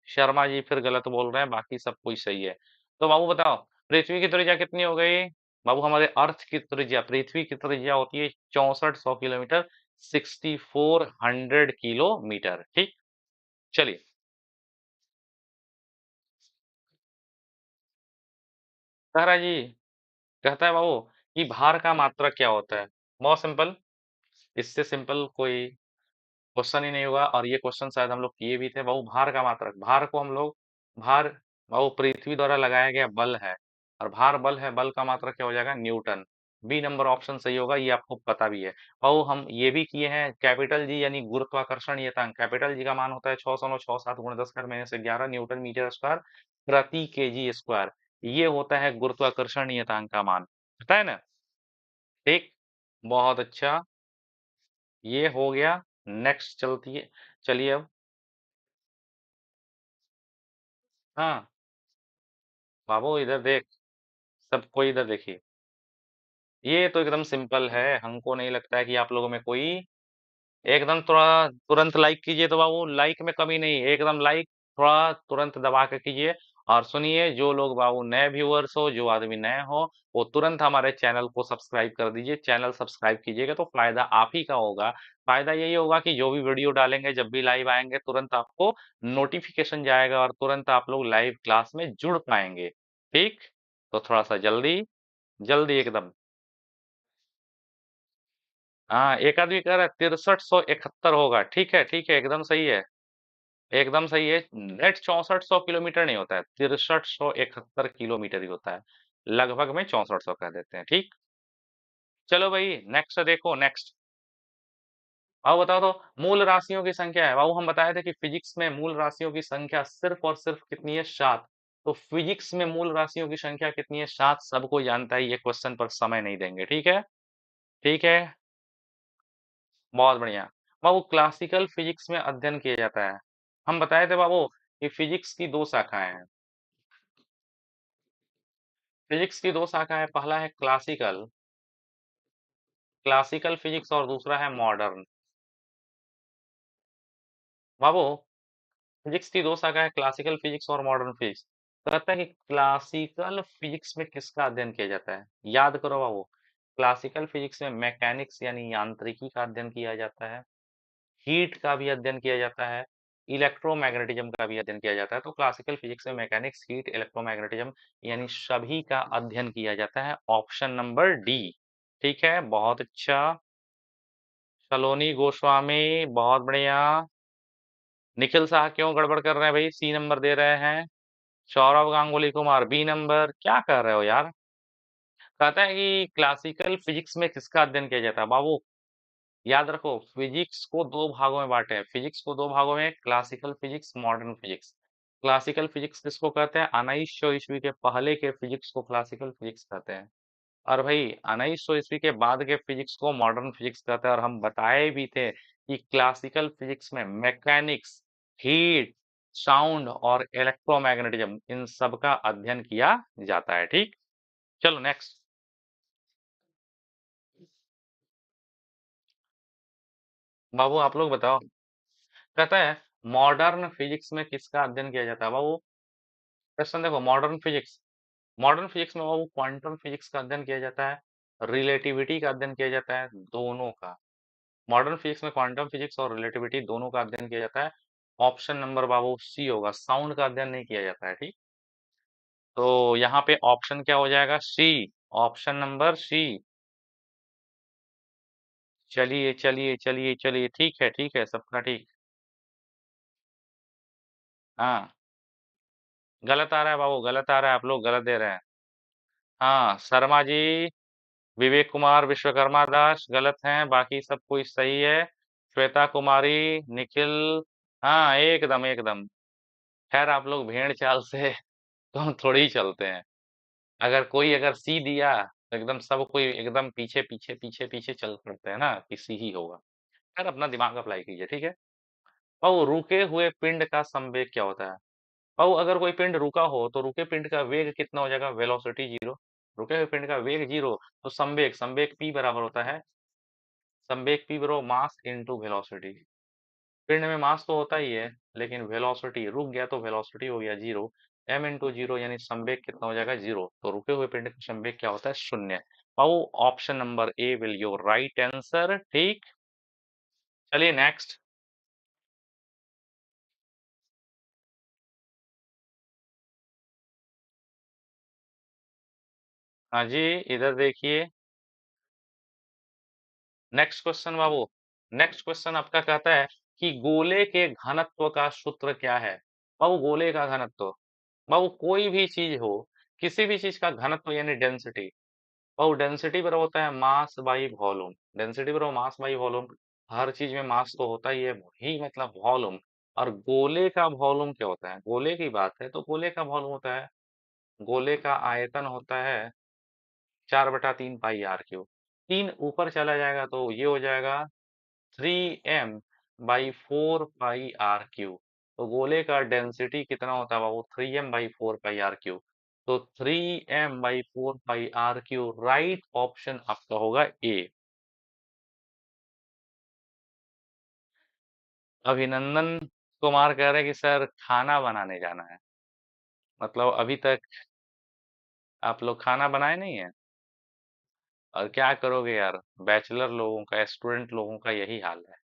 शर्मा जी फिर गलत बोल रहे हैं, बाकी सब कुछ सही है। तो बाबू बताओ, पृथ्वी की त्रिज्या कितनी हो गई? बाबू हमारे अर्थ की त्रिज्या, पृथ्वी की त्रिज्या होती है 6400 किलोमीटर, 6400 किलोमीटर। ठीक, चलिए। तारा जी कहता है बाबू कि भार का मात्रक क्या होता है? बहुत सिंपल, इससे सिंपल कोई क्वेश्चन ही नहीं होगा, और ये क्वेश्चन शायद हम लोग किए भी थे। बाबू भार का मात्रक, भार को हम लोग, भार बाबू पृथ्वी द्वारा लगाया गया बल है, और भार बल है, बल का मात्रक क्या हो जाएगा? न्यूटन। बी नंबर ऑप्शन सही होगा, ये आपको पता भी है। बाबू हम ये भी किए हैं, कैपिटल जी यानी गुरुत्वाकर्षण नियतांक, कैपिटल जी का मान होता है 6.67 × 10⁻⁻⁻⁻⁻⁻⁻⁻⁻⁻⁻⁻⁻⁻⁻⁻⁻⁻⁻⁻⁻⁻⁻⁻⁻⁻⁻⁻⁻⁻⁻⁻⁻⁻⁻⁻⁻⁻⁻⁻⁻⁻⁻⁻⁻⁻⁻⁻⁻⁻⁻⁻⁻⁻⁻⁻⁻⁻⁻⁻⁻⁻⁻⁻⁻⁻⁻⁻⁻⁻⁻⁻⁻⁻⁻⁻⁻⁻⁻⁻⁻⁻⁻का मान, पता है ना? ठीक, बहुत अच्छा, ये हो गया। नेक्स्ट चलती है, चलिए अब। हाँ बाबू इधर देख, सबको इधर देखिए। ये तो एकदम सिंपल है, हमको नहीं लगता है कि आप लोगों में कोई, एकदम थोड़ा तुरंत लाइक कीजिए, तो बाबू लाइक में कमी नहीं, एकदम लाइक थोड़ा तुरंत दबा के कीजिए। और सुनिए, जो लोग बाबू नए व्यूअर्स हो, जो आदमी नए हो, वो तुरंत हमारे चैनल को सब्सक्राइब कर दीजिए। चैनल सब्सक्राइब कीजिएगा तो फायदा आप ही का होगा। फायदा यही होगा कि जो भी वीडियो डालेंगे, जब भी लाइव आएंगे, तुरंत आपको नोटिफिकेशन जाएगा, और तुरंत आप लोग लाइव क्लास में जुड़ पाएंगे। ठीक, तो थोड़ा सा जल्दी, जल्दी एकदम। हाँ, एक आदमी कह रहा है 6371 होगा। ठीक है, ठीक है, एकदम सही है, एकदम सही है। नेट 6400 किलोमीटर नहीं होता है, 6371 किलोमीटर ही होता है। लगभग में 6400 कह देते हैं। ठीक, चलो भाई नेक्स्ट देखो, नेक्स्ट। अब बताओ तो, मूल राशियों की संख्या है बाबू, हम बताए थे कि फिजिक्स में मूल राशियों की संख्या सिर्फ और सिर्फ कितनी है? 7। तो फिजिक्स में मूल राशियों की संख्या कितनी है? 7, सबको जानता है, ये क्वेश्चन पर समय नहीं देंगे। ठीक है, ठीक है, बहुत बढ़िया। बाबू क्लासिकल फिजिक्स में अध्ययन किया जाता है, हम बताए थे बाबू कि फिजिक्स की दो शाखाएं हैं। फिजिक्स की दो शाखाएं हैं, पहला है क्लासिकल, क्लासिकल फिजिक्स, और दूसरा है मॉडर्न। बाबू फिजिक्स की दो शाखा है, क्लासिकल फिजिक्स और मॉडर्न फिजिक्स। कहता है कि क्लासिकल फिजिक्स में किसका अध्ययन किया जाता है? याद करो बाबू, क्लासिकल फिजिक्स में मैकेनिक्स यानी यांत्रिकी का अध्ययन किया जाता है, हीट का भी अध्ययन किया जाता है, इलेक्ट्रोमैग्नेटिज्म का भी अध्ययन किया जाता है। तो क्लासिकल फिजिक्स में मैकेनिक्स, हीट, इलेक्ट्रोमैग्नेटिज्म यानी सभी का अध्ययन किया जाता है। Option number D. ठीक है, बहुत अच्छा। सलोनी गोस्वामी, बहुत बढ़िया। निखिल शाह क्यों गड़बड़ कर रहे हैं भाई? सी नंबर दे रहे हैं। सौरव गांगुली कुमार बी नंबर, क्या कर रहे हो यार? कहता है कि क्लासिकल फिजिक्स में किसका अध्ययन किया जाता है? बाबू याद रखो, फिजिक्स को दो भागों में बांटे हैं, फिजिक्स को दो भागों में, classical physics, modern physics. Classical physics किसको कहते हैं? 1900 ईस्वी के पहले के फिजिक्स को क्लासिकल फिजिक्स कहते हैं, और भाई 1900 ईस्वी के बाद के फिजिक्स को मॉडर्न फिजिक्स कहते हैं। और हम बताए भी थे कि क्लासिकल फिजिक्स में मैकेनिक्स, हीट, साउंड और इलेक्ट्रोमैग्नेटिज्म, इन सब का अध्ययन किया जाता है। ठीक, चलो नेक्स्ट। बाबू आप लोग बताओ। कहता है मॉडर्न फिजिक्स में किसका अध्ययन किया जाता है? बाबू क्वेश्चन देखो, मॉडर्न फिजिक्स, मॉडर्न फिजिक्स में बाबू क्वांटम फिजिक्स का अध्ययन किया जाता है, रिलेटिविटी का अध्ययन किया जाता है, दोनों का। मॉडर्न फिजिक्स में क्वांटम फिजिक्स और रिलेटिविटी दोनों का अध्ययन किया जाता है। ऑप्शन नंबर बाबू सी होगा, साउंड का अध्ययन नहीं किया जाता है, ठीक। तो यहाँ पे ऑप्शन क्या हो जाएगा, सी, ऑप्शन नंबर सी। चलिए चलिए चलिए चलिए, ठीक है, सबका ठीक। हाँ, गलत आ रहा है बाबू, गलत आ रहा है, आप लोग गलत दे रहे हैं। हाँ, शर्मा जी, विवेक कुमार, विश्वकर्मा दास गलत हैं, बाकी सब कोई सही है। श्वेता कुमारी, निखिल, हाँ एकदम एकदम। खैर आप लोग भेड़ चाल से तो हम थोड़ी ही चलते हैं। अगर कोई अगर सी दिया तो एकदम सब कोई एकदम पीछे पीछे पीछे पीछे चल पड़ते हैं ना कि सी ही होगा। खैर अपना दिमाग अप्लाई कीजिए, ठीक है। और रुके हुए पिंड का संवेग क्या होता है? और अगर कोई पिंड रुका हो तो रुके पिंड का वेग कितना हो जाएगा, वेलोसिटी जीरो। रुके हुए पिंड का वेग जीरो, तो संवेग, संवेग p बराबर होता है, संवेग p बराबर मास इनटू वेलोसिटी। पिंड में मास तो होता ही है, लेकिन वेलोसिटी रुक गया तो वेलोसिटी हो गया जीरो। m इंटू जीरो यानी संवेग कितना हो जाएगा, जीरो। तो रुके हुए पिंड का संवेग क्या होता है, शून्य। पाओ option number A will your right answer, ठीक। चलिए नेक्स्ट। हाँ जी, इधर देखिए। नेक्स्ट क्वेश्चन बाबू, नेक्स्ट क्वेश्चन आपका कहता है कि गोले के घनत्व का सूत्र क्या है। बाबू गोले का घनत्व, बाबू कोई भी चीज हो, किसी भी चीज का घनत्व यानी डेंसिटी। बाबू डेंसिटी बराबर होता है मास बाई वॉल्यूम। डेंसिटी बराबर मास बाई वॉल्यूम। हर चीज में मास तो होता ही है, वही मतलब वॉल्यूम। और गोले का वॉल्यूम क्या होता है, गोले की बात है तो गोले का वॉल्यूम होता है, गोले का आयतन होता है 4/3 पाई r क्यूब। तीन ऊपर चला जाएगा तो ये हो जाएगा 3m/4 पाई r क्यूब। तो गोले का डेंसिटी कितना होता है बाबू, 3m/4 पाई r क्यूब। तो 3m/4 पाई r क्यूब राइट ऑप्शन आपका होगा ए। अभिनंदन कुमार कह रहे हैं कि सर खाना बनाने जाना है। मतलब अभी तक आप लोग खाना बनाए नहीं है, और क्या करोगे यार, बैचलर लोगों का, स्टूडेंट लोगों का यही हाल है,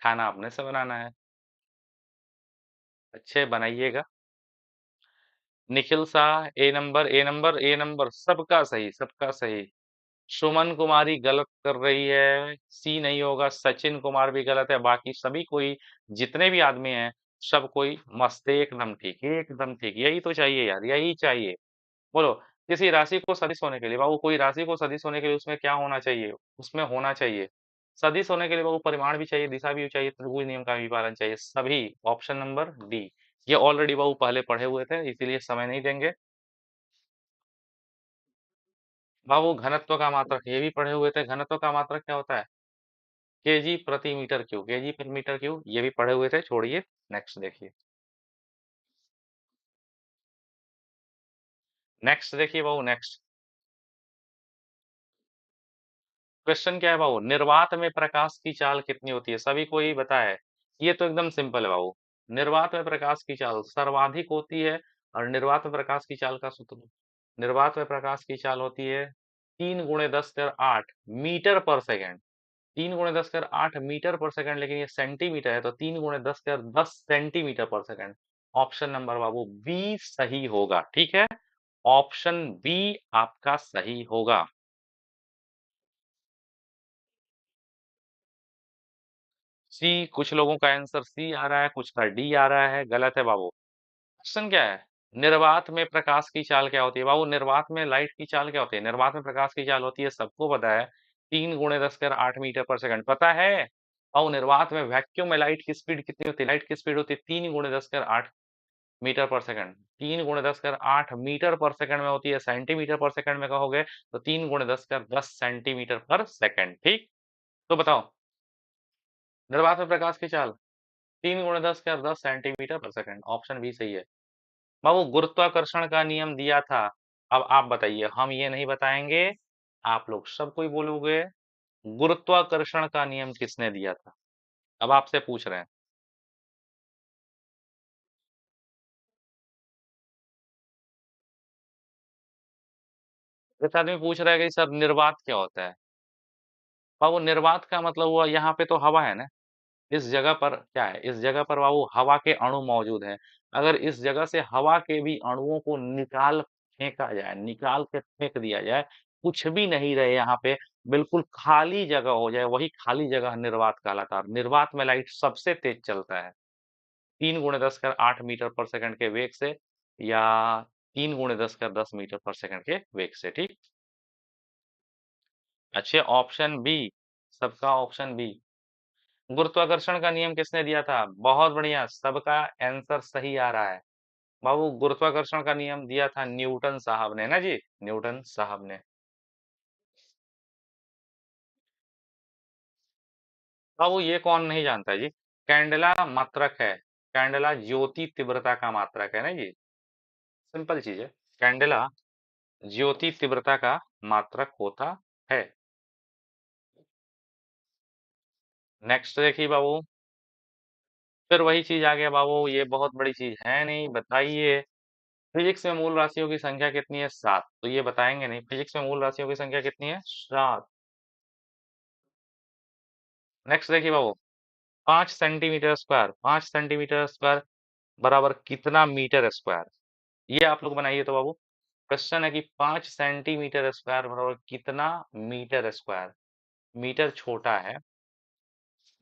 खाना अपने से बनाना है। अच्छे बनाइएगा। निखिल शाह, ए नंबर, ए नंबर, ए नंबर, सबका सही, सबका सही। सुमन कुमारी गलत कर रही है, सी नहीं होगा। सचिन कुमार भी गलत है, बाकी सभी कोई, जितने भी आदमी हैं, सब कोई मस्त, एकदम ठीक, एकदम ठीक। यही तो चाहिए यार, यही चाहिए। बोलो, किसी राशि को सदिश होने के लिए बाबू, कोई राशि को सदिश होने के लिए उसमें क्या होना चाहिए, उसमें होना चाहिए, सदिश होने के लिए बाबू परिमाण भी चाहिए, दिशा भी चाहिए, त्रिभुज नियम का भी पालन चाहिए, सभी। Option number D. ये ऑलरेडी बाबू पहले पढ़े हुए थे, इसीलिए समय नहीं देंगे। बाबू घनत्व का मात्रक ये भी पढ़े हुए थे, घनत्व का मात्रक क्या होता है, केजी प्रति metre cube, KG per metre cube, ये भी पढ़े हुए थे, छोड़िए। नेक्स्ट देखिए, नेक्स्ट देखिए बाबू, नेक्स्ट क्वेश्चन क्या है बाबू, निर्वात में प्रकाश की चाल कितनी होती है, सभी को ही बताए। ये तो एकदम सिंपल है बाबू। निर्वात में प्रकाश की चाल सर्वाधिक होती है, और निर्वात में प्रकाश की चाल का सूत्र, निर्वात में प्रकाश की चाल होती है 3 × 10⁸ मीटर पर सेकेंड। 3 × 10⁸ मीटर पर सेकेंड, लेकिन ये सेंटीमीटर है, तो 3 × 10⁻10 सेंटीमीटर पर सेकेंड। ऑप्शन नंबर बाबू बी सही होगा, ठीक है। ऑप्शन बी आपका सही होगा। सी, कुछ लोगों का आंसर सी आ रहा है, कुछ का डी आ रहा है, गलत है बाबू। क्वेश्चन क्या है, निर्वात में प्रकाश की चाल क्या होती है बाबू, निर्वात में लाइट की चाल क्या होती है, निर्वात में प्रकाश की चाल होती है, सबको पता है, 3 × 10⁻8 मीटर पर सेकंड, पता है। बाबू निर्वात में वैक्यूम में लाइट की स्पीड कितनी होती है, लाइट की स्पीड होती है 3 × 10⁻8 मीटर पर सेकंड। 3 × 10⁻8 मीटर पर सेकंड में होती है, सेंटीमीटर पर सेकंड में कहोगे तो 3 × 10⁻10 सेंटीमीटर पर सेकंड, ठीक। तो बताओ, निर्वात में प्रकाश की चाल 3 × 10⁻10 सेंटीमीटर पर सेकंड, ऑप्शन बी सही है। बाबू गुरुत्वाकर्षण का नियम दिया था, अब आप बताइए, हम ये नहीं बताएंगे, आप लोग सब कोई बोलोगे, गुरुत्वाकर्षण का नियम किसने दिया था, अब आपसे पूछ रहे हैं। इस आदमी पूछ रहा है कि सर निर्वात क्या होता है। बाबू निर्वात का मतलब हुआ यहाँ पे तो हवा है ना, इस जगह पर क्या है, इस जगह पर बाबू हवा के अणु मौजूद हैं। अगर इस जगह से हवा के भी अणुओं को निकाल फेंका जाए, निकाल के फेंक दिया जाए, कुछ भी नहीं रहे यहाँ पे, बिल्कुल खाली जगह हो जाए, वही खाली जगह निर्वात कहलाता है। निर्वात में लाइट सबसे तेज चलता है, 3 गुणे 10 कर 8 मीटर पर सेकंड के वेग से, या 3 गुणे 10 कर 10 मीटर पर सेकंड के वेग से, ठीक। अच्छे, ऑप्शन बी, सबका ऑप्शन बी। गुरुत्वाकर्षण का नियम किसने दिया था? बहुत बढ़िया, सबका आंसर सही आ रहा है। बाबू गुरुत्वाकर्षण का नियम दिया था न्यूटन साहब ने ना जी, न्यूटन साहब ने। बाबू ये कौन नहीं जानता जी? कैंडेला मात्रक है, कैंडेला ज्योति तीव्रता का मात्रक है ना जी, सिंपल चीज है। कैंडेला ज्योति तीव्रता का मात्रक होता है। नेक्स्ट देखिए बाबू, फिर वही चीज आ गया बाबू, ये बहुत बड़ी चीज है नहीं, बताइए। फिजिक्स में मूल राशियों की संख्या कितनी है? 7। तो ये बताएंगे नहीं, फिजिक्स में मूल राशियों की संख्या कितनी है? 7। नेक्स्ट देखिए बाबू, 5 सेंटीमीटर स्क्वायर, 5 सेंटीमीटर स्क्वायर बराबर कितना मीटर स्क्वायर? ये आप लोग बनाइए तो बाबू। क्वेश्चन है कि 5 सेंटीमीटर स्क्वायर बराबर कितना मीटर स्क्वायर? मीटर छोटा है,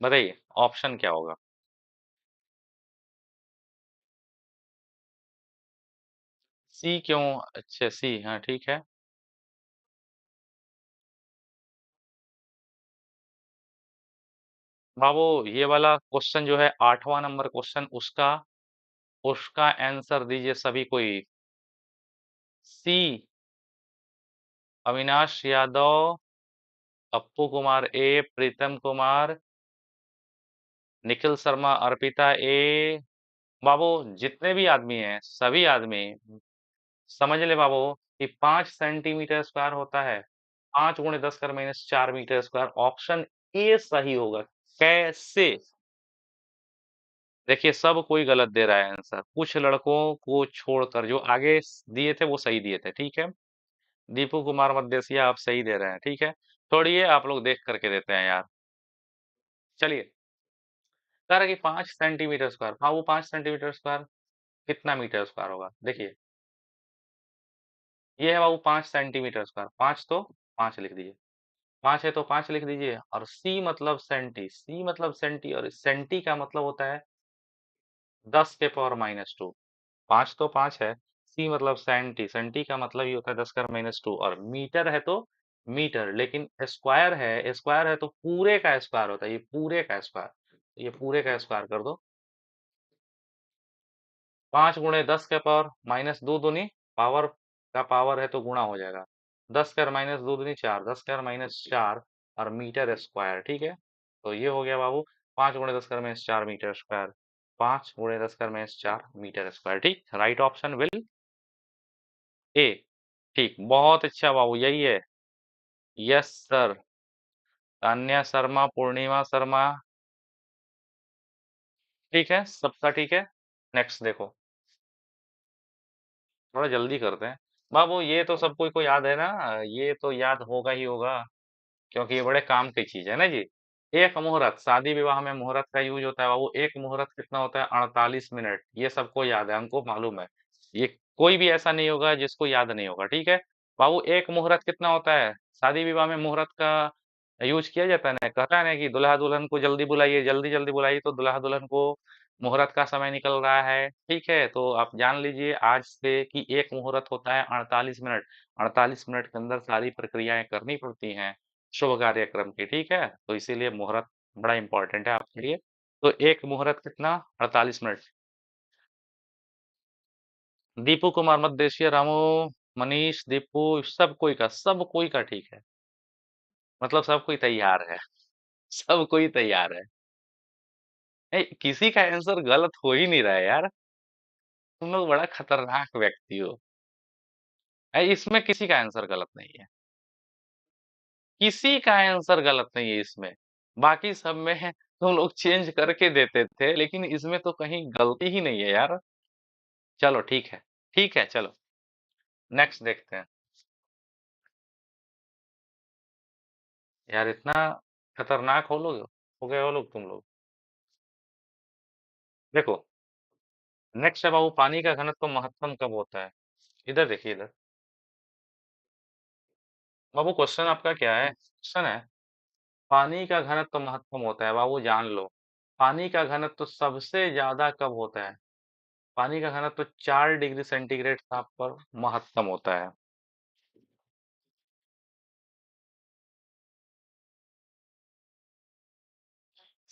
बताइए ऑप्शन क्या होगा? सी क्यों? अच्छा सी, हाँ ठीक है। बाबू ये वाला क्वेश्चन जो है 8वां नंबर क्वेश्चन, उसका उसका आंसर दीजिए सभी कोई। सी, अविनाश यादव, अप्पू कुमार ए, प्रीतम कुमार, निखिल शर्मा, अर्पिता ए। बाबू जितने भी आदमी हैं, सभी आदमी समझ ले बाबू कि 5 सेंटीमीटर स्क्वायर होता है, 5 गुणे 10 कर -4 मीटर स्क्वायर। ऑप्शन ए सही होगा। कैसे? देखिए सब कोई गलत दे रहा है आंसर, कुछ लड़कों को छोड़कर जो आगे दिए थे वो सही दिए थे, ठीक है। दीपू कुमार मद्देसिया आप सही दे रहे हैं, ठीक है। छोड़िए, आप लोग देख करके देते हैं यार। चलिए, कह रहा है कि 5 सेंटीमीटर स्क्वायर, हाँ वो 5 सेंटीमीटर स्क्वायर कितना मीटर स्क्वायर होगा? देखिए ये है बाबू 5 सेंटीमीटर स्क्वायर, 5 तो 5 लिख दीजिए, 5 है तो 5 लिख दीजिए, और सी मतलब सेंटी, सी मतलब सेंटी, और सेंटी का मतलब होता है 10 के पावर -2। 5 तो 5 है, सी मतलब सेंटी, सेंटी का मतलब ही होता है 10 का -2, और मीटर है तो मीटर, लेकिन स्क्वायर है तो पूरे का स्क्वायर होता है, ये पूरे का स्क्वायर, ये पूरे का स्क्वायर कर दो। 5 गुणे 10 के पावर -2 दूनी, पावर का पावर है तो गुणा हो जाएगा, 10 कर -2 दूनी 4, 10 कर -4, और मीटर स्क्वायर, ठीक है। तो ये हो गया बाबू 5 गुणे 10 कर -4 मीटर स्क्वायर, 5 गुणे 10 कर -4 मीटर स्क्वायर, ठीक। Right option will A. ठीक, बहुत अच्छा बाबू, यही है। Yes sir. तान्या शर्मा, पूर्णिमा शर्मा, ठीक है, सबका ठीक है। नेक्स्ट देखो, थोड़ा जल्दी करते हैं। बाबू ये तो सबको को याद है ना, ये तो याद होगा ही होगा, क्योंकि ये बड़े काम की चीज है ना जी। एक मुहूर्त, शादी विवाह में मुहूर्त का यूज होता है बाबू, एक मुहूर्त कितना होता है? 48 मिनट, ये सबको याद है, हमको मालूम है। ये कोई भी ऐसा नहीं होगा जिसको याद नहीं होगा, ठीक है। बाबू एक मुहूर्त कितना होता है? शादी विवाह में मुहूर्त का यूज किया जाता है ना, कहता है ना कि दुल्हा दुल्हन को जल्दी बुलाइए, जल्दी जल्दी बुलाइए, तो दुल्हा दुल्हन को मुहूर्त का समय निकल रहा है, ठीक है। तो आप जान लीजिए आज से कि एक मुहूर्त होता है 48 मिनट, 48 मिनट के अंदर सारी प्रक्रियाएं करनी पड़ती हैं शुभ कार्यक्रम की, ठीक है। तो इसीलिए मुहूर्त बड़ा इंपॉर्टेंट है आपके लिए। तो एक मुहूर्त कितना? 48 मिनट। दीपू कुमार मद्देशिया, रामू, मनीष, दीपू, सब कोई का ठीक है, मतलब सब कोई तैयार है। सब कोई तैयार है। किसी का आंसर गलत हो ही नहीं रहा है यार, तुम लोग बड़ा खतरनाक व्यक्ति हो। इसमें किसी का आंसर गलत नहीं है, किसी का आंसर गलत नहीं है इसमें। बाकी सब में तुम लोग चेंज करके देते थे, लेकिन इसमें तो कहीं गलती ही नहीं है यार। चलो ठीक है, ठीक है, चलो नेक्स्ट देखते हैं। यार इतना खतरनाक हो गए हो लोग तुम लोग। देखो, नेक्स्ट है बाबू, पानी का घनत्व महत्तम कब होता है? इधर देखिए इधर। बाबू क्वेश्चन आपका क्या है? क्वेश्चन है, पानी का घनत्व महत्तम होता है, बाबू जान लो। पानी का घनत्व सबसे ज्यादा कब होता है? पानी का घनत्व 4 डिग्री सेंटीग्रेड ताप पर महत्तम होता है।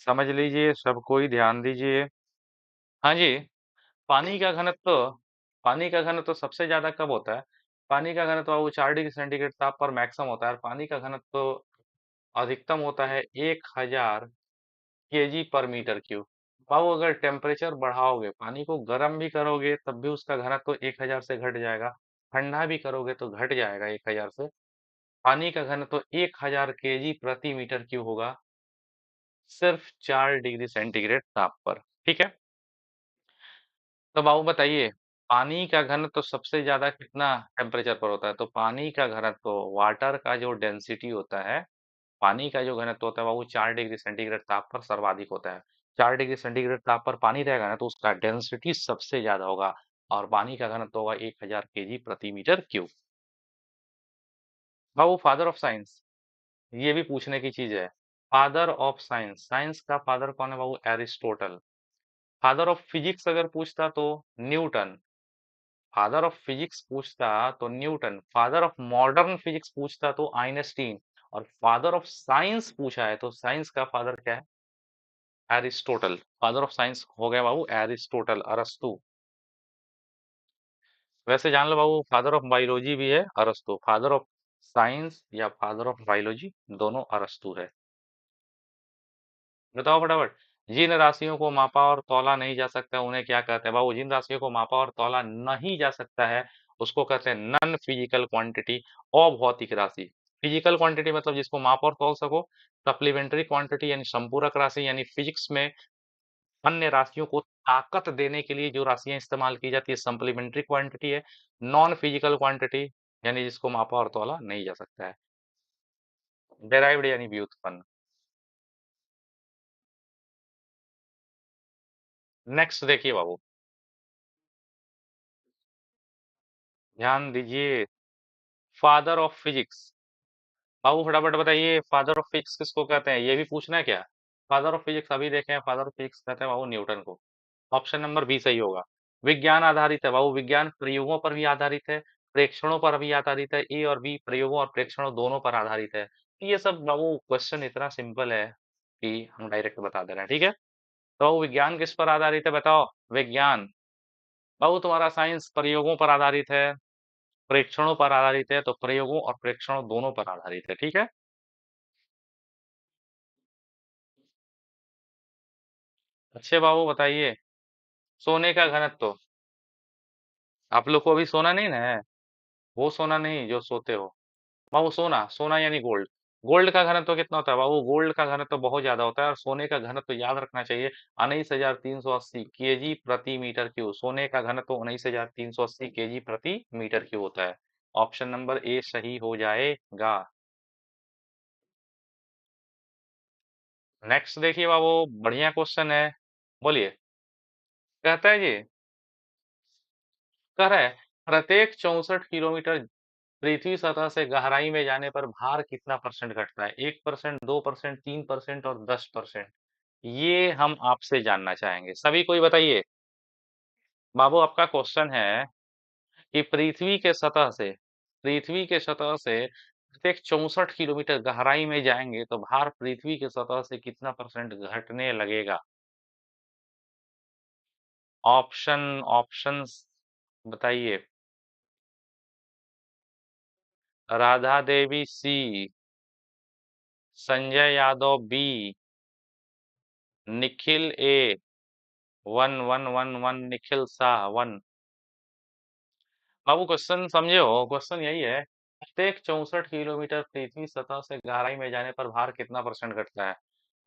समझ लीजिए, सब कोई ध्यान दीजिए। हाँ जी। पानी का घनत्व पानी का घनत्व सबसे ज्यादा कब होता है? पानी का घनत्व वो 4 डिग्री सेंटीग्रेड ताप पर मैक्सिमम होता है, और पानी का घनत्व अधिकतम होता है 1000 kg/m3। बाबू अगर टेम्परेचर बढ़ाओगे, पानी को गर्म भी करोगे तब भी उसका घनत्व 1000 से घट जाएगा, ठंडा भी करोगे तो घट जाएगा 1000 से। पानी का घनत्व 1000 kg/m3 होगा, सिर्फ 4 डिग्री सेंटीग्रेड ताप पर। ठीक है। तो बाबू बताइए, पानी का घनत्व सबसे ज्यादा कितना टेम्परेचर पर होता है? तो पानी का घनत्व, वाटर का जो डेंसिटी होता है, पानी का जो घनत्व होता है वो 4 डिग्री सेंटीग्रेड ताप पर सर्वाधिक होता है। 4 डिग्री सेंटीग्रेड ताप पर पानी रहेगा ना, तो उसका डेंसिटी सबसे ज्यादा होगा, और पानी का घनत्व होगा 1000 kg/m3। Babu father of science, ये भी पूछने की चीज है। फादर ऑफ साइंस, साइंस का फादर कौन है बाबू? एरिस्टोटल। फादर ऑफ फिजिक्स अगर पूछता तो न्यूटन। फादर ऑफ फिजिक्स पूछता तो Newton. Father of modern physics पूछता तो आइंस्टीन। और फादर ऑफ साइंस पूछा है तो साइंस का फादर क्या है? एरिस्टोटल। फादर ऑफ साइंस हो गया बाबू एरिस्टोटल, अरस्तु। वैसे जान लो बाबू, फादर ऑफ बायोलॉजी भी है अरस्तु। फादर ऑफ साइंस या फादर ऑफ बायोलॉजी, दोनों अरस्तु है। बताओ फटाफट। जिन राशियों को मापा और तौला नहीं जा सकता उन्हें क्या कहते हैं? बाबू, जिन राशियों को मापा और तौला नहीं जा सकता है उसको कहते हैं नॉन फिजिकल क्वांटिटी, अभौतिक राशि। फिजिकल क्वांटिटी मतलब जिसको माप और तौल सको। सप्लीमेंट्री क्वांटिटी यानी संपूरक राशि, यानी फिजिक्स में अन्य राशियों को ताकत देने के लिए जो राशियां इस्तेमाल की जाती है, सप्लीमेंट्री क्वांटिटी है। नॉन फिजिकल क्वांटिटी यानी जिसको मापा और तौला नहीं जा सकता है। डेराइव्ड यानी व्युत्पन्न। नेक्स्ट देखिए बाबू, ध्यान दीजिए। Father of physics. बाबू फटाफट बताइए, फादर ऑफ फिजिक्स किसको कहते हैं? ये भी पूछना है क्या? फादर ऑफ फिजिक्स अभी देखें, फादर ऑफ फिजिक्स कहते हैं बाबू न्यूटन को। ऑप्शन नंबर बी सही होगा। विज्ञान आधारित है बाबू, विज्ञान प्रयोगों पर भी आधारित है, प्रेक्षणों पर भी आधारित है। ए और बी, प्रयोगों और प्रेक्षणों दोनों पर आधारित है। ये सब बाबू क्वेश्चन इतना सिंपल है कि हम डायरेक्ट बता दे रहे हैं। ठीक है। तो बाबू विज्ञान किस पर आधारित है बताओ? विज्ञान। बाबू तुम्हारा साइंस प्रयोगों पर आधारित है, प्रेक्षणों पर आधारित है, तो प्रयोगों और प्रेक्षणों दोनों पर आधारित है। ठीक है। अच्छे बाबू बताइए, सोने का घनत्व। आप लोग को अभी सोना नहीं ना है, वो सोना नहीं जो सोते हो। बाबू सोना, सोना यानी गोल्ड। गोल्ड का घनत्व कितना होता है बाबू? गोल्ड का घनत्व बहुत ज्यादा होता है, और सोने का घनत्व याद रखना चाहिए, 19,380 kg/m3। सोने का घनत्व 19,380 kg/m3 होता है। ऑप्शन नंबर ए सही हो जाएगा। नेक्स्ट देखिए बाबू, बढ़िया क्वेश्चन है। बोलिए। कहता है जी, कह रहा है, प्रत्येक 64 किलोमीटर पृथ्वी सतह से गहराई में जाने पर भार कितना परसेंट घटता है? 1%, 2%, 3% और 10%। ये हम आपसे जानना चाहेंगे, सभी कोई बताइए। बाबू आपका क्वेश्चन है कि पृथ्वी के सतह से प्रत्येक 64 किलोमीटर गहराई में जाएंगे तो भार पृथ्वी के सतह से कितना परसेंट घटने लगेगा? ऑप्शंस बताइए। राधा देवी सी, संजय यादव बी, निखिल ए, 1111 निखिल शाह 1। बाबू क्वेश्चन समझे हो? क्वेश्चन यही है, प्रत्येक 64 किलोमीटर पृथ्वी सतह से गहराई में जाने पर भार कितना परसेंट घटता है?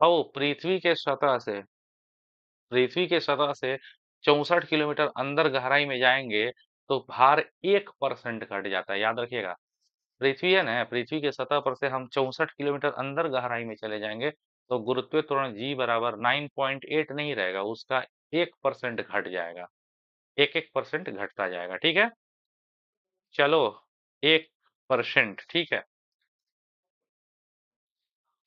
बाबू पृथ्वी के सतह से 64 किलोमीटर अंदर गहराई में जाएंगे तो भार 1% घट जाता है, याद रखिएगा। पृथ्वी है ना, पृथ्वी की सतह पर से हम 64 किलोमीटर अंदर गहराई में चले जाएंगे तो गुरुत्वीय त्वरण जी बराबर 9.8 नहीं रहेगा, उसका 1% घट जाएगा, 1-1% घटता जाएगा, ठीक है। चलो, 1%, ठीक है।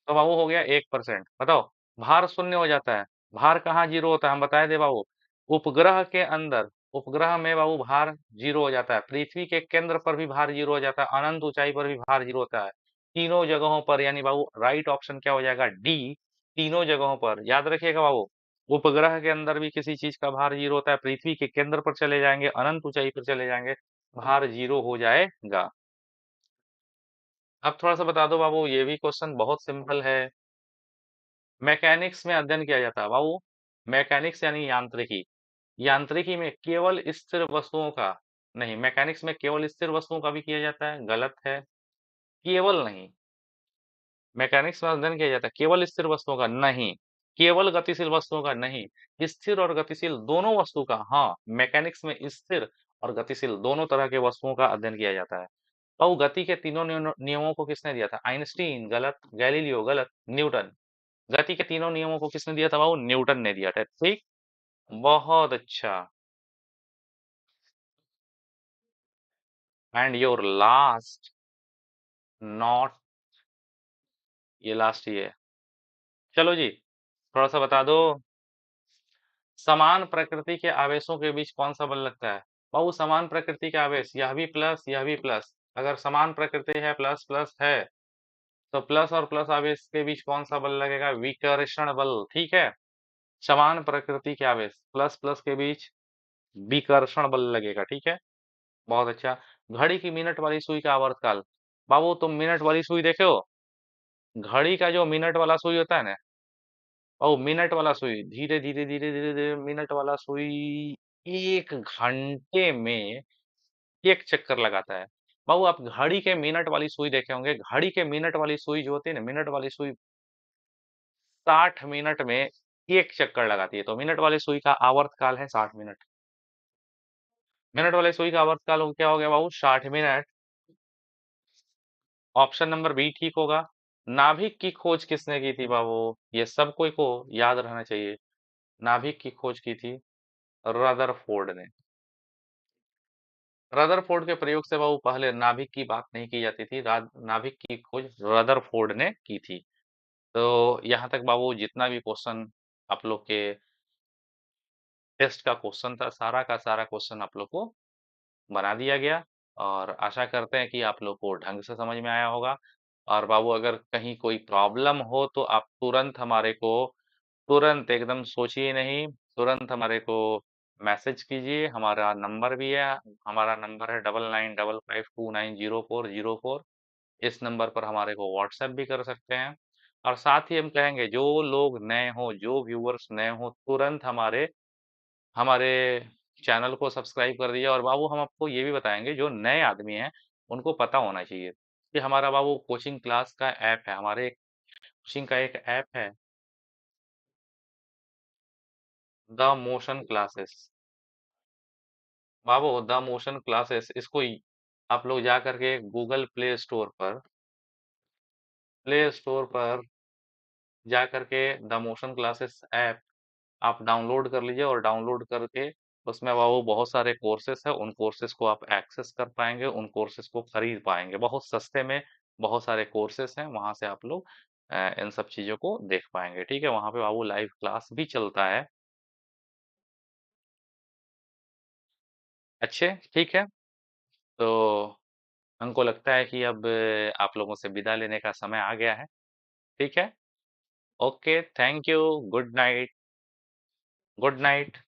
तो बाबू हो गया 1%। बताओ, भार शून्य हो जाता है, भार कहाँ जीरो होता है, हम बताए दे बाबू। उपग्रह के अंदर, उपग्रह में बाबू भार जीरो हो जाता है, पृथ्वी के केंद्र पर भी भार जीरो हो जाता है, अनंत ऊंचाई पर भी भार जीरो होता है, तीनों जगहों पर, यानी बाबू राइट ऑप्शन क्या हो जाएगा, डी। तीनों जगहों पर याद रखिएगा बाबू, उपग्रह के अंदर भी किसी चीज का भार जीरो होता है, पृथ्वी के केंद्र पर चले जाएंगे, अनंत ऊंचाई पर चले जाएंगे, भार जीरो हो जाएगा। अब थोड़ा सा बता दो बाबू, ये भी क्वेश्चन बहुत सिंपल है। मैकेनिक्स में अध्ययन किया जाता है बाबू, मैकेनिक्स यानी यांत्रिकी, यांत्रिकी में केवल स्थिर वस्तुओं का नहीं, मैकेनिक्स में केवल स्थिर वस्तुओं का भी किया जाता है, गलत है। केवल नहीं, मैकेनिक्स में अध्ययन किया जाता है केवल स्थिर वस्तुओं का नहीं, केवल गतिशील वस्तुओं का नहीं, स्थिर और गतिशील दोनों वस्तु का, हाँ, मैकेनिक्स में स्थिर और गतिशील दोनों तरह के वस्तुओं का अध्ययन किया जाता है। तो गति के तीनों नियमों को किसने दिया था, आइंस्टीन गलत, गैलीलियो गलत, न्यूटन। गति के तीनों नियमों को किसने दिया था बाबू, न्यूटन ने दिया था, ठीक। बहुत अच्छा। एंड योर लास्ट, नॉट, ये लास्ट ही है। चलो जी, थोड़ा सा बता दो, समान प्रकृति के आवेशों के बीच कौन सा बल लगता है। बाबू समान प्रकृति के आवेश, यह भी प्लस यह भी प्लस, अगर समान प्रकृति है, प्लस प्लस है, तो प्लस और प्लस आवेश के बीच कौन सा बल लगेगा, विकर्षण बल, ठीक है। समान प्रकृति के आवेश प्लस प्लस के बीच विकर्षण बल लगेगा, ठीक है। बहुत अच्छा। घड़ी की मिनट वाली सुई का आवर्तकाल, बाबू तुम मिनट वाली सुई देखे हो, घड़ी का जो मिनट वाला सुई होता है ना, ओ मिनट वाला सुई, धीरे धीरे धीरे धीरे धीरे मिनट वाला सुई 1 घंटे में 1 चक्कर लगाता है। बाबू आप घड़ी के मिनट वाली सुई देखे होंगे, घड़ी के मिनट वाली सुई जो होती है ना, मिनट वाली सुई 60 मिनट में 1 चक्कर लगाती है, तो मिनट वाली सुई का आवर्तकाल है 60 मिनट। मिनट वाली सुई का आवर्तकाल क्या हो गया बाबू, 60 मिनट। ऑप्शन नंबर बी ठीक होगा। नाभिक की खोज किसने की थी बाबू, ये सब कोई को याद रहना चाहिए। नाभिक की खोज की थी रदरफोर्ड ने। रदरफोर्ड के प्रयोग से बाबू पहले नाभिक की बात नहीं की जाती थी, नाभिक की खोज रदरफोर्ड ने की थी। तो यहाँ तक बाबू जितना भी क्वेश्चन आप लोग के टेस्ट का क्वेश्चन था, सारा का सारा क्वेश्चन आप लोग को बना दिया गया, और आशा करते हैं कि आप लोग को ढंग से समझ में आया होगा। और बाबू अगर कहीं कोई प्रॉब्लम हो तो आप तुरंत हमारे को, तुरंत एकदम सोचिए नहीं, तुरंत हमारे को मैसेज कीजिए, हमारा नंबर भी है, हमारा नंबर है 9955290404। इस नंबर पर हमारे को व्हाट्सएप भी कर सकते हैं। और साथ ही हम कहेंगे जो लोग नए हो, जो व्यूवर्स नए हो, तुरंत हमारे हमारे चैनल को सब्सक्राइब कर दिया। और बाबू हम आपको ये भी बताएंगे, जो नए आदमी हैं उनको पता होना चाहिए कि हमारा बाबू कोचिंग क्लास का ऐप है, हमारे कोचिंग का एक ऐप है, the motion classes. Babu the motion classes, इसको आप लोग जा करके गूगल प्ले स्टोर पर जा करके द मोशन क्लासेस ऐप आप डाउनलोड कर लीजिए, और डाउनलोड करके उसमें बाबू बहुत सारे कोर्सेस हैं, उन कोर्सेस को आप एक्सेस कर पाएंगे, उन कोर्सेस को खरीद पाएंगे बहुत सस्ते में। बहुत सारे कोर्सेस हैं, वहां से आप लोग इन सब चीजों को देख पाएंगे, ठीक है। वहां पे बाबू लाइव क्लास भी चलता है। अच्छे, ठीक है। तो हमको लगता है कि अब आप लोगों से विदा लेने का समय आ गया है, ठीक है। Okay, thank you, good night. Good night.